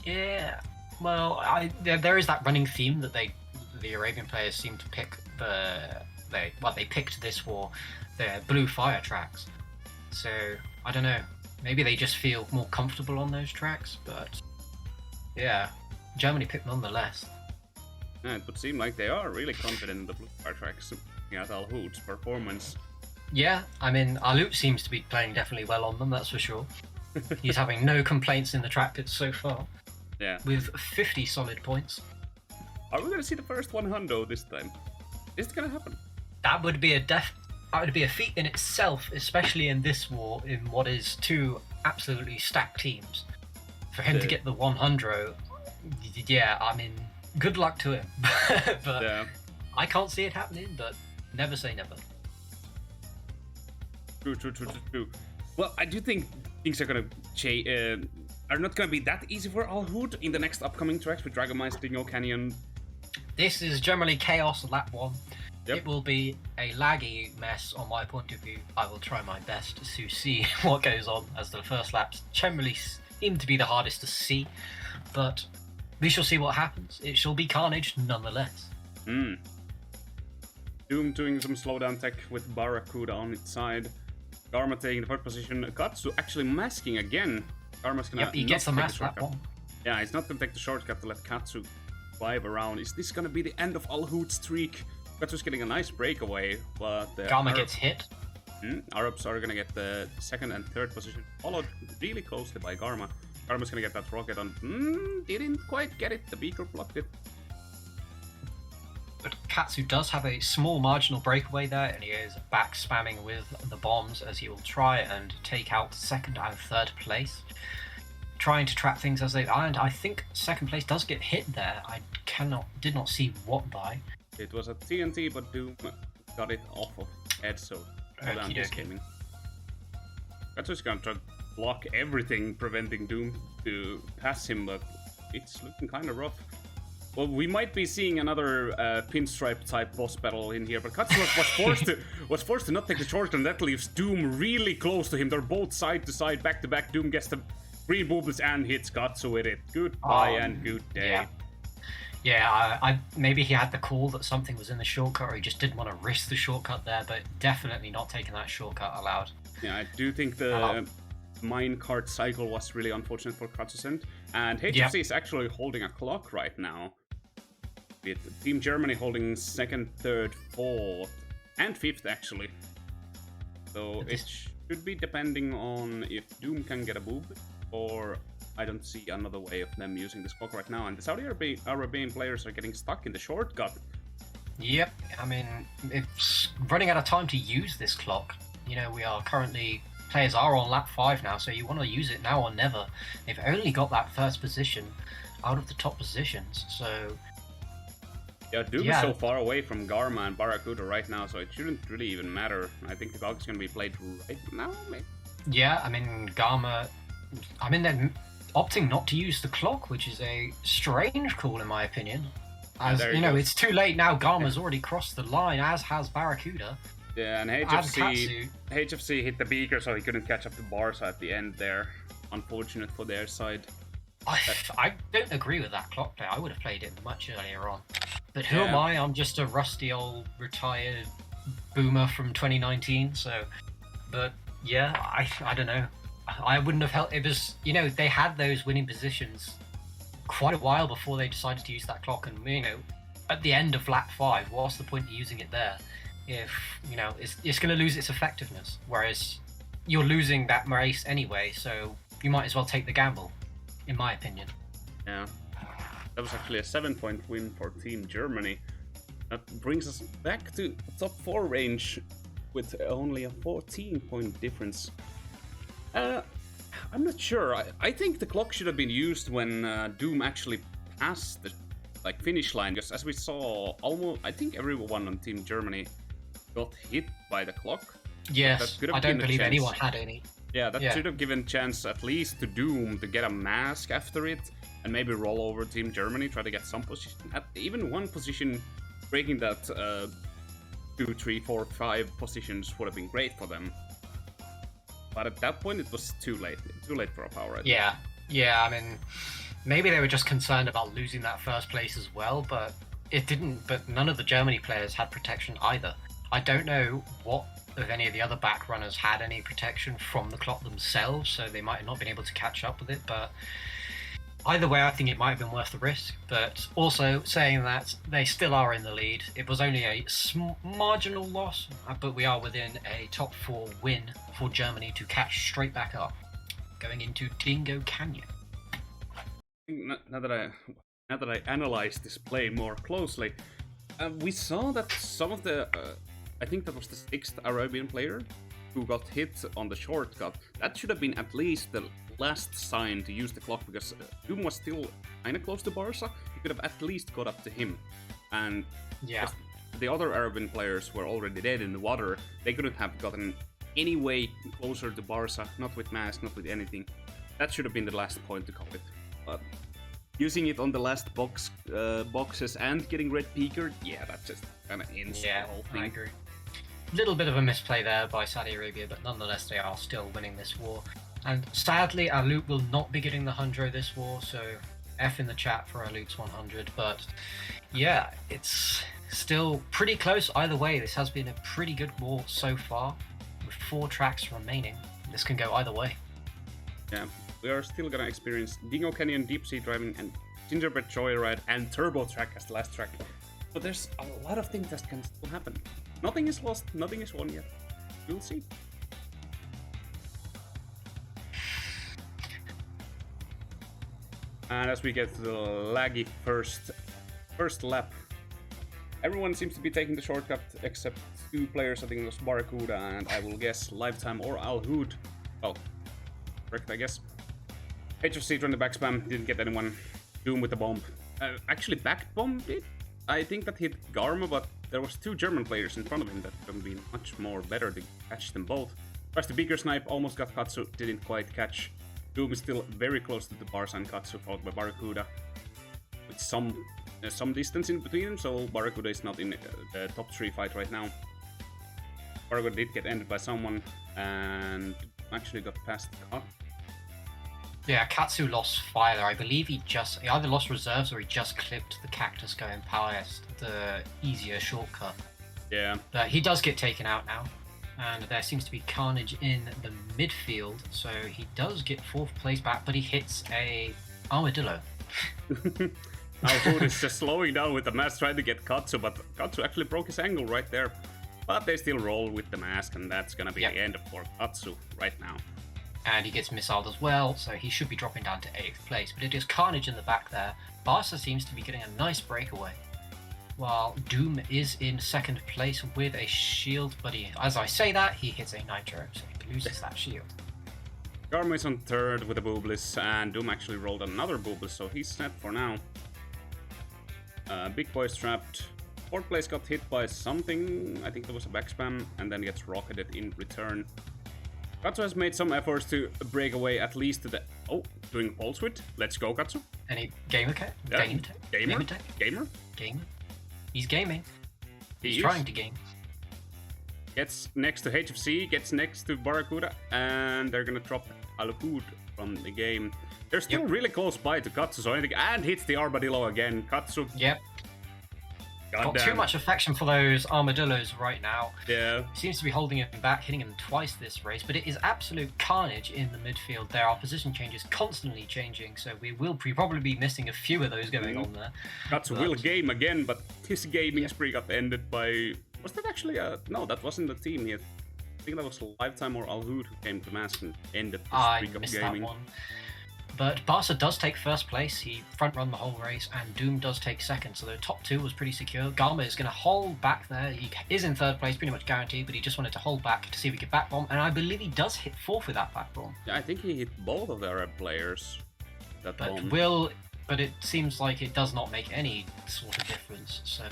Yeah, well, there is that running theme that the Arabian players seem to pick they picked this for their blue fire tracks. So I don't know. Maybe they just feel more comfortable on those tracks, but yeah, Germany picked nonetheless. Yeah, it would seem like they are really confident in the blue fire tracks. At Al Hood's performance. Yeah, I mean, Alut seems to be playing definitely well on them, that's for sure. He's having no complaints in the track pits so far. Yeah. With 50 solid points. Are we going to see the first 100 this time? Is it going to happen? That would be a feat in itself, especially in this war, in what is 2 absolutely stacked teams. For him to get the 100, yeah, I mean, good luck to him. But yeah. I can't see it happening, but never say never. True. Well, I do think things are not gonna be that easy for Al Hood in the next upcoming tracks with Dragon Mines, Dingo Canyon. This is generally chaos lap 1. Yep. It will be a laggy mess on my point of view. I will try my best to see what goes on, as the first laps generally seem to be the hardest to see, but we shall see what happens. It shall be carnage nonetheless. Doom doing some slowdown tech with Barracuda on its side. Garma taking the 3rd position. Katsu actually masking again. Garma's gonna he gets the mask that one. Yeah, he's not gonna take the shortcut to let Katsu drive around. Is this gonna be the end of Al Hood's streak? Katsu's getting a nice breakaway, but Garma gets hit. Arabs are gonna get the 2nd and 3rd position, followed really closely by Garma. Garma's gonna get that rocket on. Didn't quite get it. The beaker blocked it. But Katsu does have a small marginal breakaway there, and he is back spamming with the bombs as he will try and take out 2nd and 3rd place. Trying to trap things as they are, and I think 2nd place does get hit there. I did not see what by. It was a TNT, but Doom got it off of Ed, so down his gaming. Katsu's gonna try to block everything, preventing Doom to pass him, but it's looking kind of rough. Well, we might be seeing another pinstripe-type boss battle in here, but Katsu was forced to not take the shortcut, and that leaves Doom really close to him. They're both side to side, back to back. Doom gets the green boobles and hits Katsu with it. Goodbye and good day. Yeah, I maybe he had the call that something was in the shortcut, or he just didn't want to risk the shortcut there, but definitely not taking that shortcut allowed. Yeah, I do think the minecart cycle was really unfortunate for Katsu, and HFC is actually holding a clock right now. With Team Germany holding 2nd, 3rd, 4th, and 5th actually. So it should be depending on if Doom can get a boob, or I don't see another way of them using this clock right now. And the Saudi Arabian players are getting stuck in the shortcut. Yep, I mean, it's running out of time to use this clock. We are currently, players are on lap 5 now, so you want to use it now or never. They've only got that 1st position out of the top positions, so... Yeah, Doom is so far away from Garma and Barracuda right now, so it shouldn't really even matter. I think the clock is going to be played right now, maybe? Yeah, I mean, Garma... they're opting not to use the clock, which is a strange call in my opinion. As it's too late now. Garma's already crossed the line, as has Barracuda. Yeah, and HFC hit the beaker, so he couldn't catch up the bars at the end there. Unfortunate for their side. I don't agree with that clock play. I would have played it much earlier on. But who am I? I'm just a rusty old retired boomer from 2019. So, but yeah, I don't know. I wouldn't have held. It was they had those winning positions quite a while before they decided to use that clock, and at the end of lap 5, what's the point of using it there? if it's going to lose its effectiveness. Whereas you're losing that race anyway, so you might as well take the gamble, in my opinion. Yeah, that was actually a 7-point win for Team Germany. That brings us back to top 4 range with only a 14-point difference. I'm not sure. I think the clock should have been used when Doom actually passed the finish line, because as we saw, almost I think everyone on Team Germany got hit by the clock. Yes, I don't believe anyone had any. Yeah, that should have given chance at least to Doom to get a mask after it, and maybe roll over Team Germany, try to get some position. Even one position, breaking that 2, 3, 4, 5 positions would have been great for them. But at that point, it was too late. Too late for a power. Yeah. I mean, maybe they were just concerned about losing that first place as well, but it didn't. But none of the Germany players had protection either. I don't know what if any of the other back runners had any protection from the clock themselves, so they might have not been able to catch up with it. But either way, I think it might have been worth the risk. But also saying that they still are in the lead. It was only a marginal loss, but we are within a top 4 win for Germany to catch straight back up, going into Dingo Canyon. Now that I analyze this play more closely, we saw that some of the, I think that was the 6th Arabian player who got hit on the shortcut. That should have been at least the last sign to use the clock, because Doom was still kinda close to Barca. You could have at least got up to him. And the other Arabian players were already dead in the water. They couldn't have gotten any way closer to Barca, not with mask, not with anything. That should have been the last point to call it. But using it on the last boxes and getting red peakered, that just kind of ends the whole thing. I agree. Little bit of a misplay there by Saudi Arabia, but nonetheless they are still winning this war. And sadly, Aloot will not be getting the 100 this war, so F in the chat for Aloot's 100. But yeah, it's still pretty close either way. This has been a pretty good war so far, with 4 tracks remaining. This can go either way. Yeah, we are still gonna experience Dingo Canyon, Deep Sea Driving, and Gingerbread Joyride, and Turbo Track as the last track. So there's a lot of things that can still happen. Nothing is lost, nothing is won yet. We'll see. And as we get to the laggy first lap, everyone seems to be taking the shortcut except 2 players. I think it was Barracuda and I will guess Lifetime or Al Hood. Well, correct, I guess. HFC trying the back spam, didn't get anyone. Doom with the bomb. Actually, back bomb did. I think that hit Garma, but there was 2 German players in front of him that would have been much more better to catch them both. Tries the bigger snipe, almost got Katsu, didn't quite catch. Doom is still very close to the Barca and Katsu, followed by Barracuda. With some distance in between them, so Barracuda is not in the top 3 fight right now. Barracuda did get ended by someone, and actually got past Kat. Yeah, Katsu lost fire. I believe he either lost reserves or he just clipped the cactus going past the easier shortcut. Yeah. But he does get taken out now, and there seems to be carnage in the midfield, so he does get 4th place back, but he hits a armadillo. Alhood is just slowing down with the mask, trying to get Katsu, but Katsu actually broke his angle right there. But they still roll with the mask, and that's gonna be the end for Katsu right now. And he gets missiled as well, so he should be dropping down to 8th place. But it is carnage in the back there. Barca seems to be getting a nice breakaway, while Doom is in 2nd place with a shield, but as I say that, he hits a nitro, so he loses that shield. Garma is on 3rd with a Booblis, and Doom actually rolled another Booblis, so he's set for now. Big Boy's trapped. 4th place got hit by something, I think there was a back spam, and then gets rocketed in return. Katsu has made some efforts to break away at least to the... Oh, doing pole switch. Let's go, Katsu. Any gamer? Yeah. Gamer? Gamer? He's gaming. He's trying to game. Gets next to HFC, gets next to Barracuda, and they're gonna drop Alhood from the game. They're still really close by to Katsu, so anything, and hits the Armadillo again. Katsu. Yep. Got too much affection for those armadillos right now. Yeah. Seems to be holding him back, hitting him twice this race, but it is absolute carnage in the midfield. There are position changes constantly changing, so we will probably be missing a few of those going on there. Katsu will game again, but his gaming spree got ended by Was that actually no, that wasn't the team yet. I think that was Lifetime or Alhood who came to Mask and ended the streak of missed gaming. that one. But Barca does take first place. He front-run the whole race, and Doom does take second. So the top two was pretty secure. Garma is going to hold back there. He is in third place, pretty much guaranteed, but he just wanted to hold back to see if he could back bomb. And I believe he does hit fourth with that back bomb. Yeah, I think he hit both of the Arab players. That bomb. But it seems like it does not make any sort of difference. So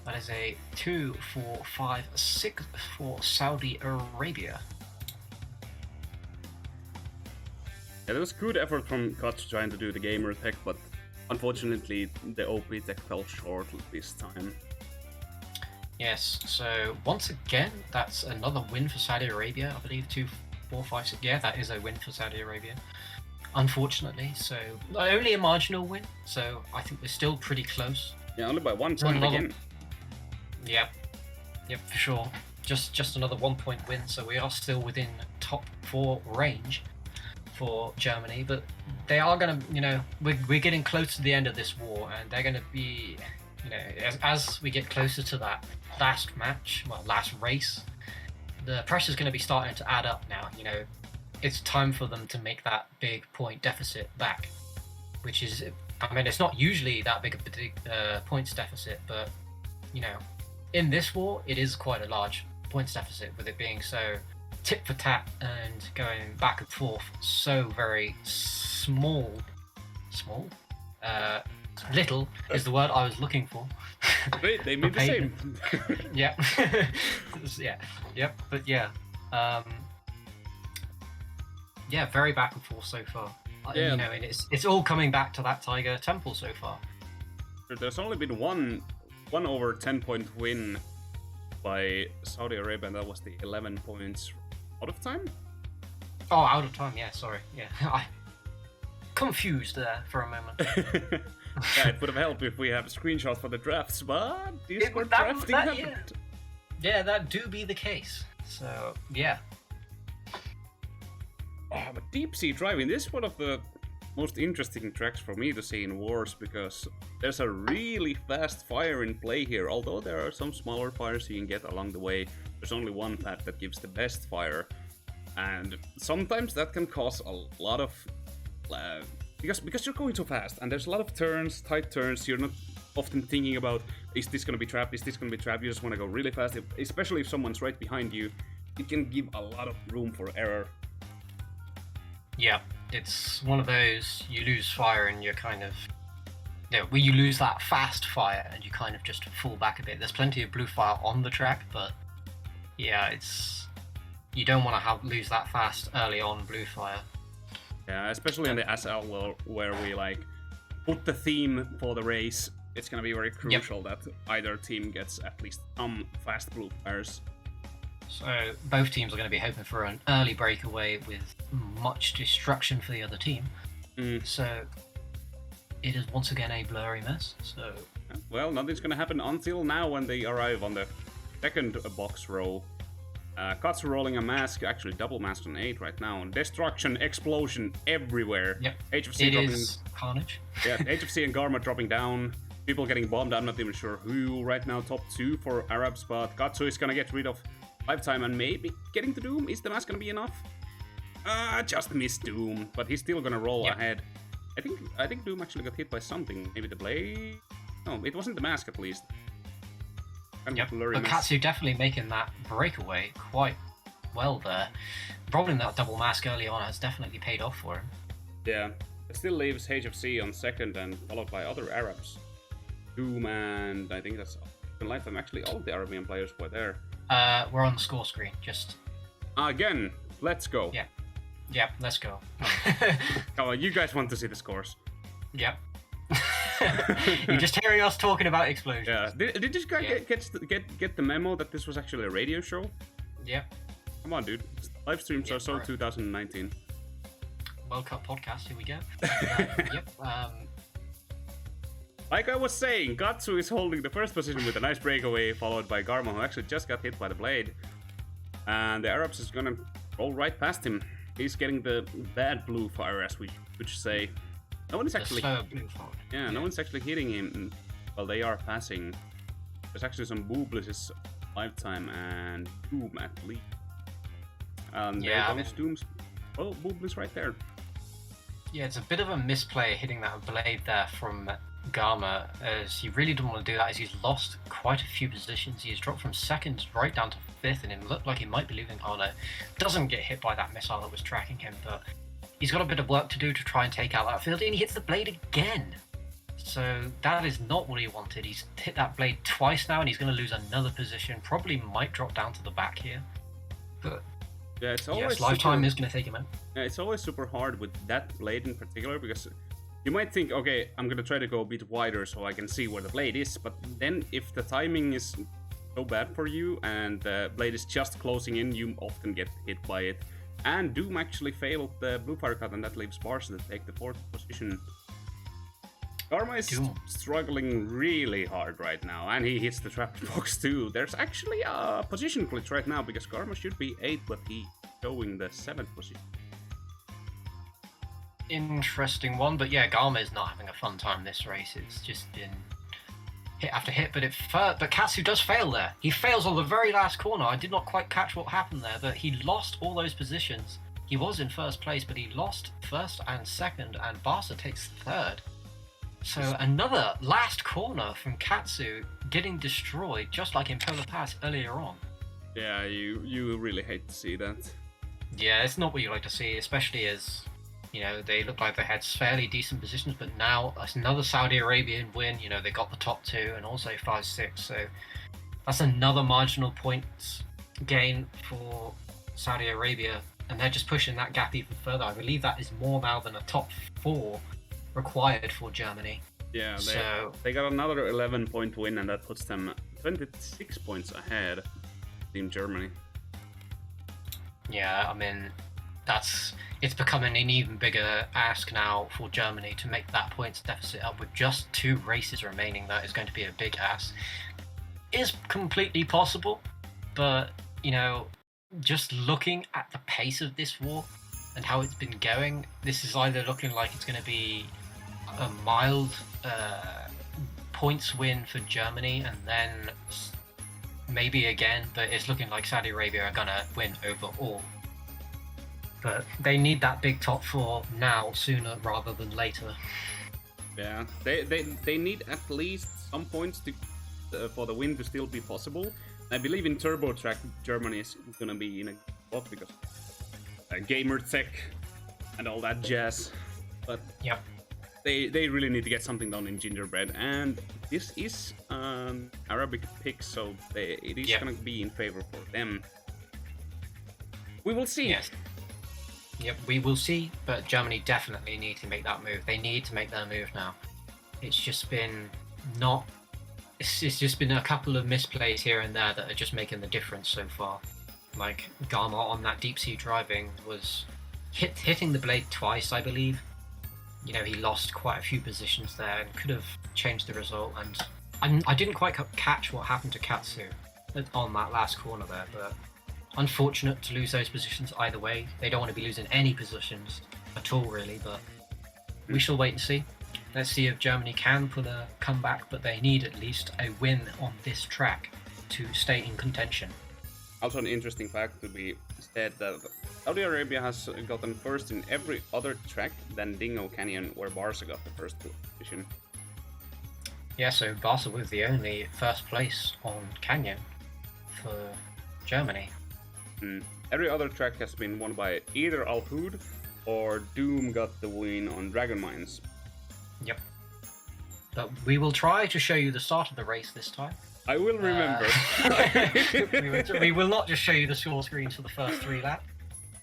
that is a 2, 4, 5, 6 for Saudi Arabia. Yeah, there was good effort from Katsu trying to do the gamer tech, but unfortunately the OP tech fell short this time. Yes, so once again, that's another win for Saudi Arabia. I believe 2, 4, 5, 6. Yeah, that is a win for Saudi Arabia. Unfortunately, so only a marginal win, so I think we're still pretty close. Yeah, only by 1 point again. Yep, for sure. Just another 1 point win, so we are still within top 4 range for Germany, but they are going to, we're getting close to the end of this war, and they're going to be, as we get closer to that last race, the pressure's going to be starting to add up now. It's time for them to make that big point deficit back, which is, it's not usually that big a points deficit, but, in this war, it is quite a large points deficit, with it being so tit for tat and going back and forth, so very little is the word I was looking for. They mean the same. Yeah. But yeah. Very back and forth so far. Yeah. And it's all coming back to that Tiger Temple so far. There's only been one over 10-point win by Saudi Arabia, and that was the 11 points out of time? Oh, out of time, yeah, sorry. Yeah, I confused there for a moment. Yeah, it would have helped if we have screenshots for the drafts, but Discord drafting happened. Yeah, that do be the case. So, yeah. But Deep Sea Driving, this is one of the most interesting tracks for me to see in wars, because there's a really fast fire in play here. Although there are some smaller fires you can get along the way, there's only one path that gives the best fire, and sometimes that can cause a lot of because you're going so fast and there's a lot of turns, tight turns. You're not often thinking about, is this gonna be trapped, is this gonna be trapped. You just want to go really fast, especially if someone's right behind you. It can give a lot of room for error. Yeah, it's one of those, you lose fire and you're kind of, where you lose that fast fire and you kind of just fall back a bit. There's plenty of blue fire on the track, but yeah, you don't want to lose that fast early on blue fire. Yeah, especially in the SL where we put the theme for the race. It's gonna be very crucial that either team gets at least some fast blue fires. So both teams are going to be hoping for an early breakaway with much destruction for the other team. So it is once again a blurry mess. So well, nothing's going to happen until now when they arrive on the second box row. Katsu rolling a mask, actually double mask on 8 right now. Destruction, explosion everywhere. Yep. HFC it dropping, is carnage. Yeah, HFC and Garma dropping down. People getting bombed. I'm not even sure who right now. Top 2 for Arabs, but Katsu is going to get rid of Lifetime and maybe getting to Doom. Is the mask gonna be enough? Just missed Doom, but he's still gonna roll ahead. I think Doom actually got hit by something. Maybe the blade? No, it wasn't the mask at least. But Katsu definitely making that breakaway quite well there. Rolling that double mask early on has definitely paid off for him. Yeah, it still leaves HFC on second and followed by other Arabs. Doom and I think that's Lifetime. Actually, all of the Arabian players were there. We're on the score screen, just... Again, let's go. Yeah, let's go. Come on, you guys want to see the scores. Yep. You're just hearing us talking about explosions. Yeah. Did you guys get the memo that this was actually a radio show? Yep. Come on, dude. Live streams are so 2019. World Cup podcast, here we go. Yep. Like I was saying, Katsu is holding the first position with a nice breakaway, followed by Garma, who actually just got hit by the blade. And the Arabs is gonna roll right past him. He's getting the bad blue fire, as we would say. No one is actually... blue fire. Yeah, no one's actually hitting him while they are passing. There's actually some booblises Lifetime and Doom at least. Yeah, there goes Doom's. Oh, Boom is right there. Yeah, it's a bit of a misplay hitting that blade there from Garma, as he really didn't want to do that, as he's lost quite a few positions. He's dropped from second right down to fifth, and it looked like he might be losing Harlow. Doesn't get hit by that missile that was tracking him, but he's got a bit of work to do to try and take out that field, and he hits the blade again. So that is not what he wanted. He's hit that blade twice now, and he's going to lose another position. Probably might drop down to the back here. But yeah, it's always Lifetime is going to take him out. Yeah, it's always super hard with that blade in particular, because you might think, okay, I'm gonna try to go a bit wider so I can see where the blade is, but then if the timing is so bad for you and the blade is just closing in, you often get hit by it. And Doom actually failed the blue fire cut, and that leaves Bars to take the 4th position. Karma is struggling really hard right now, and he hits the trap box too. There's actually a position glitch right now, because Karma should be 8th, but he's showing the 7th position. Interesting one, but yeah, Garma is not having a fun time this race. It's just been hit after hit, but Katsu does fail there. He fails on the very last corner. I did not quite catch what happened there, but he lost all those positions. He was in first place, but he lost first and second, and Barca takes third. So another last corner from Katsu getting destroyed, just like in Polar Pass earlier on. Yeah, you really hate to see that. Yeah, it's not what you like to see, especially as, you know, they look like they had fairly decent positions, but now that's another Saudi Arabian win. You know, they got the top 2 and also 5-6, so that's another marginal points gain for Saudi Arabia, and they're just pushing that gap even further. I believe that is more now than a top 4 required for Germany. Yeah, they got another 11-point win, and that puts them 26 points ahead of Team Germany. Yeah, I mean, it's becoming an even bigger ask now for Germany to make that points deficit up with just 2 races remaining. That is going to be a big ask. Is completely possible, but, you know, just looking at the pace of this war and how it's been going, this is either looking like it's going to be a mild points win for Germany, and then maybe again, but it's looking like Saudi Arabia are going to win overall. But they need that big top 4 now, sooner rather than later. Yeah, they need at least some points to for the win to still be possible. I believe in Turbo Track, Germany is going to be in a spot because gamer tech and all that jazz. But yep, they really need to get something done in Gingerbread, and this is Arabic pick, so it is going to be in favor for them. We will see. Yes. Yep, we will see, but Germany definitely need to make that move. They need to make their move now. It's just been it's just been a couple of misplays here and there that are just making the difference so far. Like Garma on that deep sea driving was hitting the blade twice, I believe. You know, he lost quite a few positions there and could have changed the result. And I didn't quite catch what happened to Katsu on that last corner there, but unfortunate to lose those positions either way. They don't want to be losing any positions at all, really, but we shall wait and see. Let's see if Germany can pull a comeback, but they need at least a win on this track to stay in contention. Also, an interesting fact to be said that Saudi Arabia has gotten first in every other track than Dingo Canyon, where Barca got the first position. Yeah, so Barca was the only first place on Canyon for Germany. Every other track has been won by either Al Hood or Doom got the win on Dragon Mines. Yep. But we will try to show you the start of the race this time. I will remember. We will not just show you the score screens for the first 3 laps.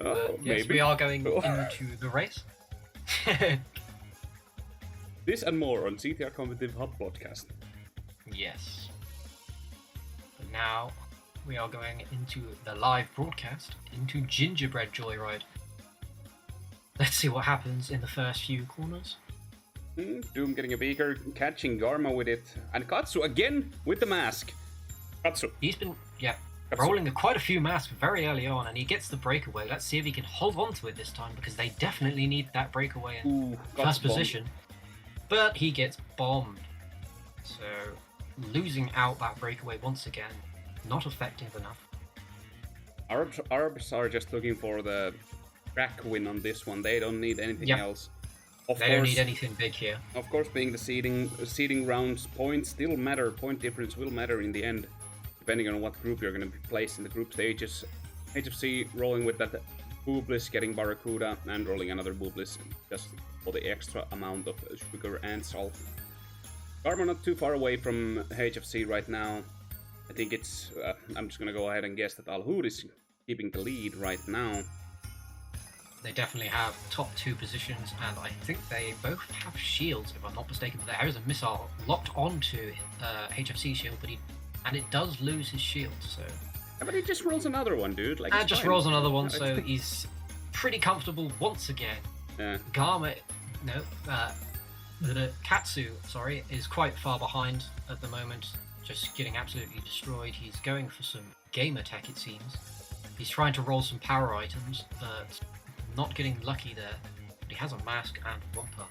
Yes, maybe. We are going into the race. This and more on CTR Competitive Hub podcast. Yes. But now we are going into the live broadcast into Gingerbread Joyride. Let's see what happens in the first few corners. Doom getting a beaker, catching Garma with it, and Katsu again with the mask. Katsu. He's been, rolling quite a few masks very early on, and he gets the breakaway. Let's see if he can hold on to it this time, because they definitely need that breakaway in first position. But he gets bombed. So, losing out that breakaway once again. not effective enough. Arabs are just looking for the track win on this one. They don't need anything else. They don't need anything big here. Of course, being the seeding rounds, points still matter. Point difference will matter in the end, depending on what group you're going to be placed in the group stages. HFC rolling with that Booblis, getting Barracuda, and rolling another Booblis just for the extra amount of sugar and salt. Karma not too far away from HFC right now. I think it's... I'm just going to go ahead and guess that Al-Hood is keeping the lead right now. They definitely have top 2 positions, and I think they both have shields, if I'm not mistaken. But there is a missile locked onto HFC shield, and it does lose his shield, so... Yeah, but he just rolls another one, dude. Like, and just rolls another one, so he's pretty comfortable once again. Yeah. Katsu, sorry, is quite far behind at the moment, just getting absolutely destroyed. He's going for some gamer tech, it seems. He's trying to roll some power items, but not getting lucky there. But he has a mask and Wumper.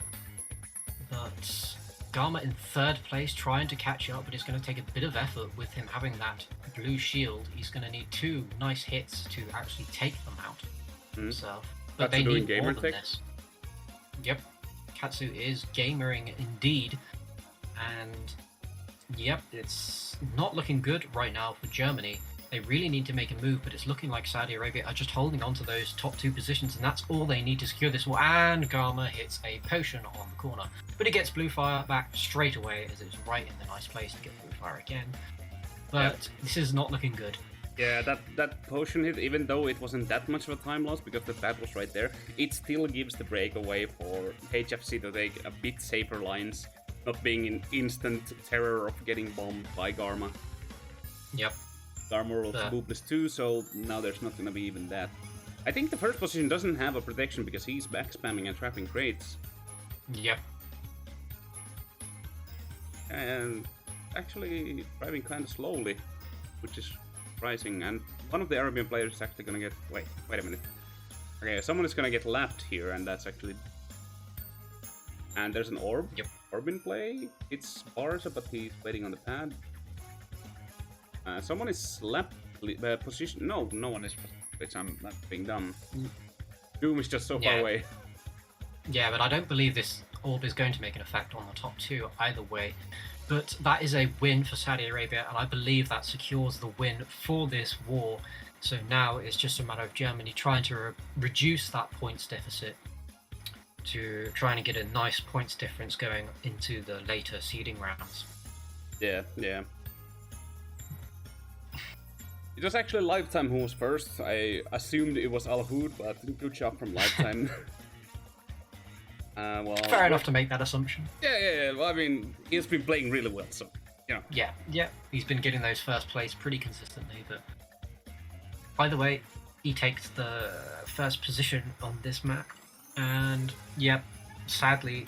But Garma in 3rd place, trying to catch up, but it's going to take a bit of effort with him having that blue shield. He's going to need 2 nice hits to actually take them out himself. But they need more than this. Yep, Katsu is gamering indeed, and yep, it's not looking good right now for Germany. They really need to make a move, but it's looking like Saudi Arabia are just holding on to those top 2 positions, and that's all they need to secure this war. And Garma hits a potion on the corner, but it gets blue fire back straight away, as it's right in the nice place to get blue fire again. But this is not looking good. Yeah, that potion hit, even though it wasn't that much of a time loss because the bat was right there, it still gives the breakaway for HFC to take a bit safer lines, not being in instant terror of getting bombed by Garma. Yep. Garma rolls Boobless too, so now there's not gonna be even that. I think the first position doesn't have a protection because he's back spamming and trapping crates. Yep. And actually driving kind of slowly, which is surprising. And one of the Arabian players is actually gonna get... Wait a minute. Okay, someone is gonna get lapped here, and that's actually... And there's an orb. Yep. Orb in play. It's Barza, but he's waiting on the pad. Someone is lap position. No one is. Which I'm not being dumb. Doom is just so far away. Yeah, but I don't believe this orb is going to make an effect on the top 2 either way. But that is a win for Saudi Arabia, and I believe that secures the win for this war. So now it's just a matter of Germany trying to reduce that points deficit to trying to get a nice points difference going into the later seeding rounds. Yeah. It was actually Lifetime who was first. I assumed it was Al-Hood, but good job from Lifetime. Fair enough to make that assumption. Yeah. Well, I mean, he's been playing really well, so, you know. Yeah. He's been getting those first place pretty consistently, but... By the way, he takes the first position on this map, and, yep, sadly,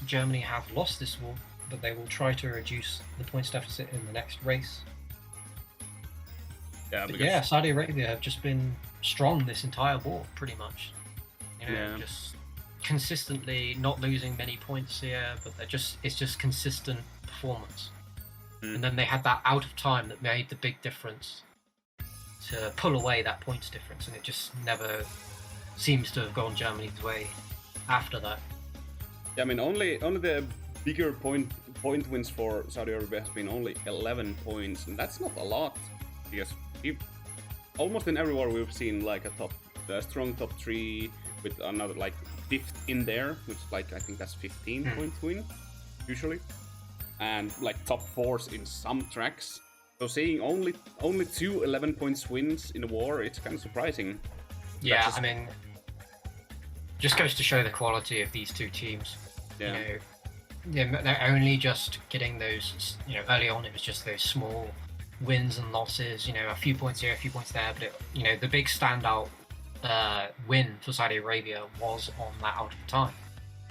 Germany have lost this war, but they will try to reduce the points deficit in the next race. Yeah, Saudi Arabia have just been strong this entire war, pretty much. Just consistently not losing many points here, but it's just consistent performance. And then they had that out of time that made the big difference to pull away that points difference, and it just never seems to have gone Germany's way after that. Yeah, I mean, only the bigger point wins for Saudi Arabia has been only 11 points, and that's not a lot, because almost in every war we've seen like a strong top 3 with another like 5th in there, which like I think that's 15 points win usually, and like top 4s in some tracks. So seeing only 2 11 points wins in a war, it's kind of surprising. Yeah, I mean, just goes to show the quality of these 2 teams. Yeah. They're only just getting those. Early on it was just those small wins and losses, a few points here, a few points there, but the big standout win for Saudi Arabia was on that out of time.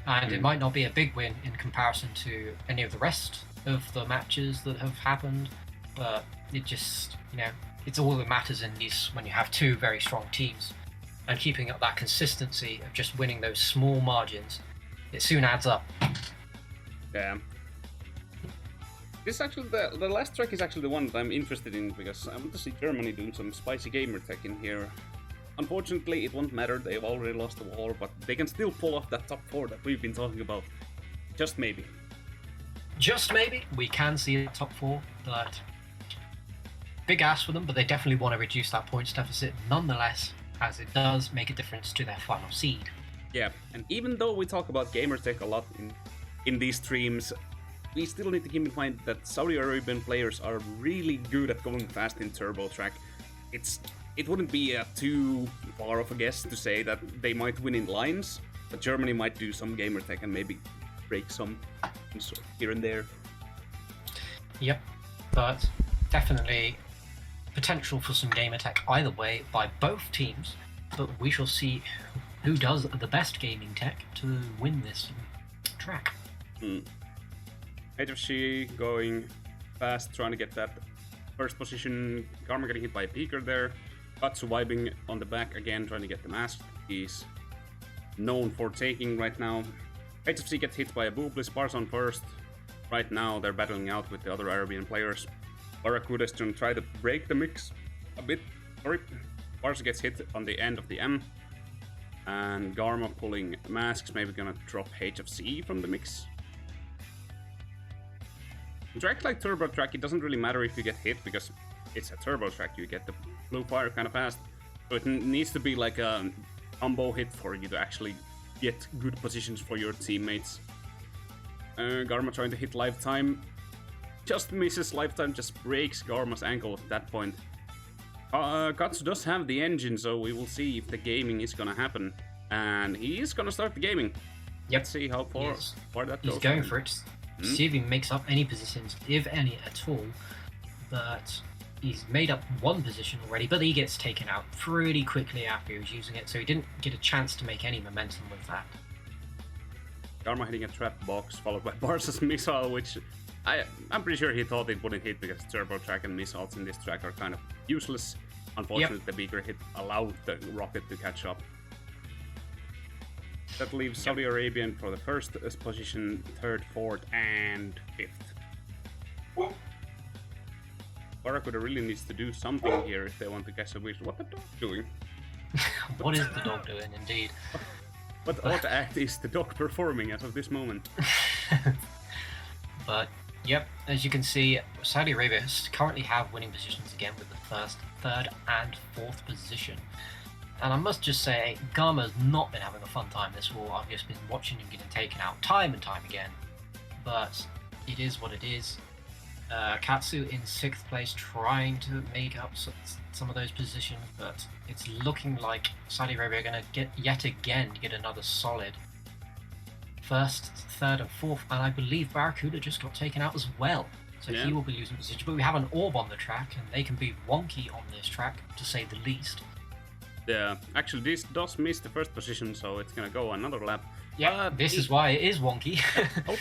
And it might not be a big win in comparison to any of the rest of the matches that have happened, but it just, it's all that matters in these when you have 2 very strong teams. And keeping up that consistency of just winning those small margins, it soon adds up. Yeah. This is actually the last track is actually the one that I'm interested in because I want to see Germany doing some spicy gamer tech in here. Unfortunately, it won't matter. They've already lost the war, but they can still pull off that top 4 that we've been talking about. Just maybe. Just maybe we can see the top 4, but big ask for them. But they definitely want to reduce that points deficit nonetheless, as it does make a difference to their final seed. Yeah, and even though we talk about gamertech a lot in these streams, we still need to keep in mind that Saudi Arabian players are really good at going fast in turbo track. It wouldn't be too far of a guess to say that they might win in lines, but Germany might do some gamertech and maybe break some here and there. Yep, but definitely potential for some gamertech either way by both teams, but we shall see who does the best gaming tech to win this track. HFC going fast, trying to get that first position. Karma getting hit by a peeker there. Katsu vibing on the back again, trying to get the mask. He's known for taking right now. HFC gets hit by a Boobly, Spars on first. Right now they're battling out with the other Arabian players. Barracuda's gonna try to break the mix a bit. Sorry. Spars gets hit on the end of the M. And Garma pulling masks, maybe gonna drop HFC from the mix. In track like Turbo Track, it doesn't really matter if you get hit because it's a turbo track, you get the blue fire kind of fast. So it needs to be like a combo hit for you to actually get good positions for your teammates. Garma trying to hit Lifetime. Just misses Lifetime, just breaks Garma's ankle at that point. Katsu does have the engine, so we will see if the gaming is gonna happen. And he is gonna start the gaming. Yep. Let's see how far that goes. He's going for it. See if he makes up any positions, if any at all. But he's made up one position already, but he gets taken out pretty quickly after he was using it, so he didn't get a chance to make any momentum with that. Garma hitting a trap box, followed by Barsa's missile, which I'm pretty sure he thought it wouldn't hit because turbo track and missiles in this track are kind of useless. Unfortunately, the bigger hit allowed the rocket to catch up. That leaves Saudi Arabian for the first position, 3rd, 4th, and 5th. Barracuda really needs to do something here if they want to catch a wish. What the dog doing? What is the dog doing, indeed? What act is the dog performing as of this moment? But, yep, as you can see, Saudi Arabia currently have winning positions again with the 1st, 3rd, and 4th position. And I must just say, Garma's not been having a fun time this war. I've just been watching him getting taken out time and time again. But it is what it is. Katsu in 6th place, trying to make up some of those positions, but it's looking like Saudi Arabia are going to get another solid 1st, 3rd, and 4th. And I believe Barracuda just got taken out as well. So he will be losing position. But we have an orb on the track, and they can be wonky on this track, to say the least. Yeah, actually this does miss the first position, so it's gonna go another lap. Yeah, this is why it is wonky. Oh,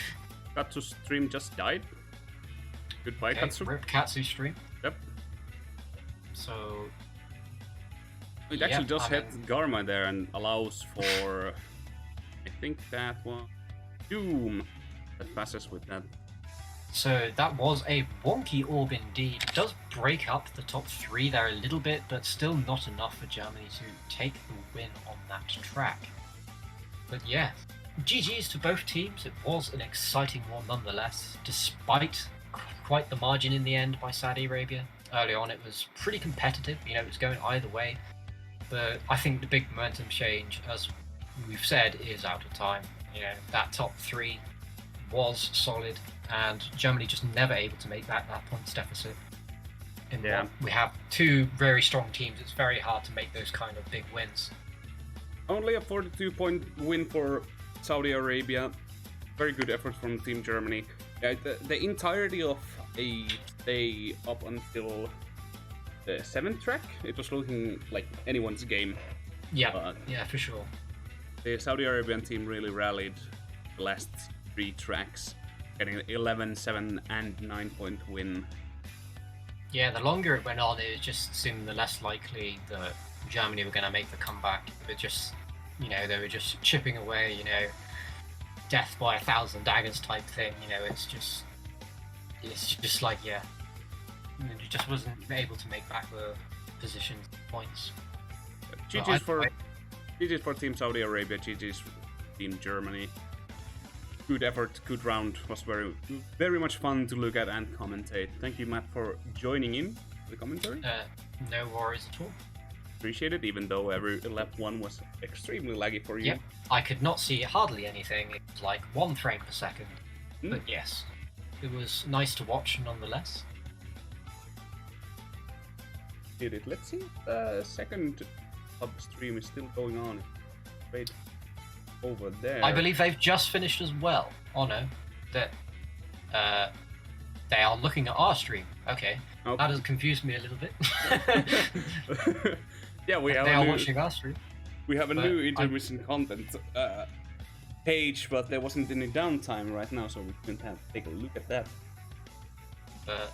Katsu's stream just died. Goodbye, Katsu. Rip Katsu stream. Yep. So... It actually just hit Garma there and allows for... I think that one... Doom that passes with that. So that was a wonky orb indeed. It does break up the top 3 there a little bit, but still not enough for Germany to take the win on that track. But yeah, GG's to both teams. It was an exciting one nonetheless, despite quite the margin in the end by Saudi Arabia. Early on it was pretty competitive, it was going either way. But I think the big momentum change, as we've said, is out of time. That top 3 was solid, and Germany just never able to make that points deficit. We have 2 very strong teams. It's very hard to make those kind of big wins. Only a 42-point win for Saudi Arabia. Very good effort from Team Germany. The entirety of a stay up until the 7th track, it was looking like anyone's game. Yeah, for sure. The Saudi Arabian team really rallied the last 3 tracks, getting an 11, 7, and 9-point win. Yeah, the longer it went on, it just seemed the less likely that Germany were going to make the comeback. It just, they were just chipping away, death by 1,000 daggers type thing. It's just it's just like, yeah, he just wasn't able to make back the position points. GG's for Team Saudi Arabia, GG's for Team Germany. Good effort, good round. Was very much fun to look at and commentate. Thank you, Matt, for joining in the commentary. No worries at all. Appreciate it, even though every lap 1 was extremely laggy for you. Yep, I could not see hardly anything. It was like 1 frame per second. But yes, it was nice to watch nonetheless. Did it? Let's see if the second hub stream is still going on. Wait, over there. I believe they've just finished as well. Oh no, that they are looking at our stream. Okay, that has confused me a little bit. Yeah, we have. They are watching our stream. We have a new intermission content page, but there wasn't any downtime right now, so we couldn't take a look at that. Yeah.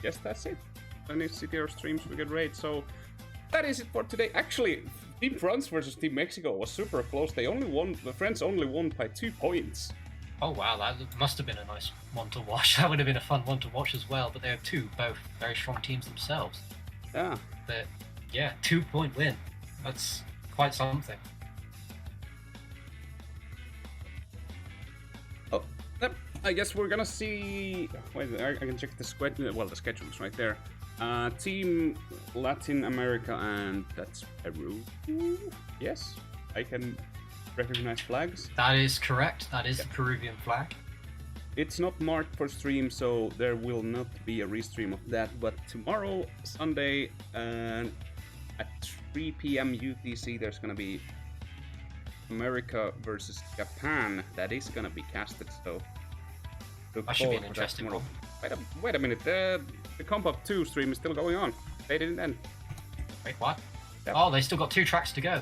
Guess that's it. Any CTR streams we get raid. So that is it for today. Actually, Team France versus Team Mexico was super close. They only won. The French only won by 2 points. Oh wow, that must have been a nice one to watch. That would have been a fun one to watch as well. But they are both very strong teams themselves. Yeah. But yeah, 2-point win. That's quite something. Oh, yep. I guess we're gonna see. Wait, I can check the schedule. Well, the schedule is right there. Team Latin America, and that's Peru. Yes, I can recognize flags. That is correct. That is the Peruvian flag. It's not marked for stream, so there will not be a restream of that. But tomorrow, Sunday, at 3 p.m. UTC, there's gonna be America versus Japan. That is gonna be casted, so that should be an interesting one. Wait a minute, the Comp Up 2 stream is still going on. They didn't end. Wait, what? Yep. Oh, they still got 2 tracks to go.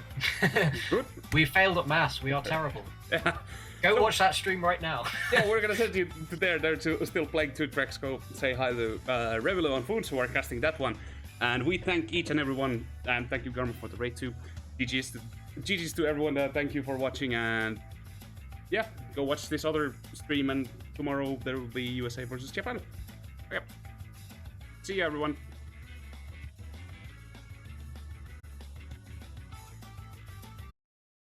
Good. We failed at mass. We are terrible. Yeah. Go watch that stream right now. Yeah, we're gonna send you to there to still playing 2 tracks. Go say hi to Revelo and Foods who are casting that one. And we thank each and everyone, and thank you Garmin for the raid too. GG's to everyone. Thank you for watching, and yeah, go watch this other stream. And tomorrow there will be USA versus Japan. Okay. See you everyone.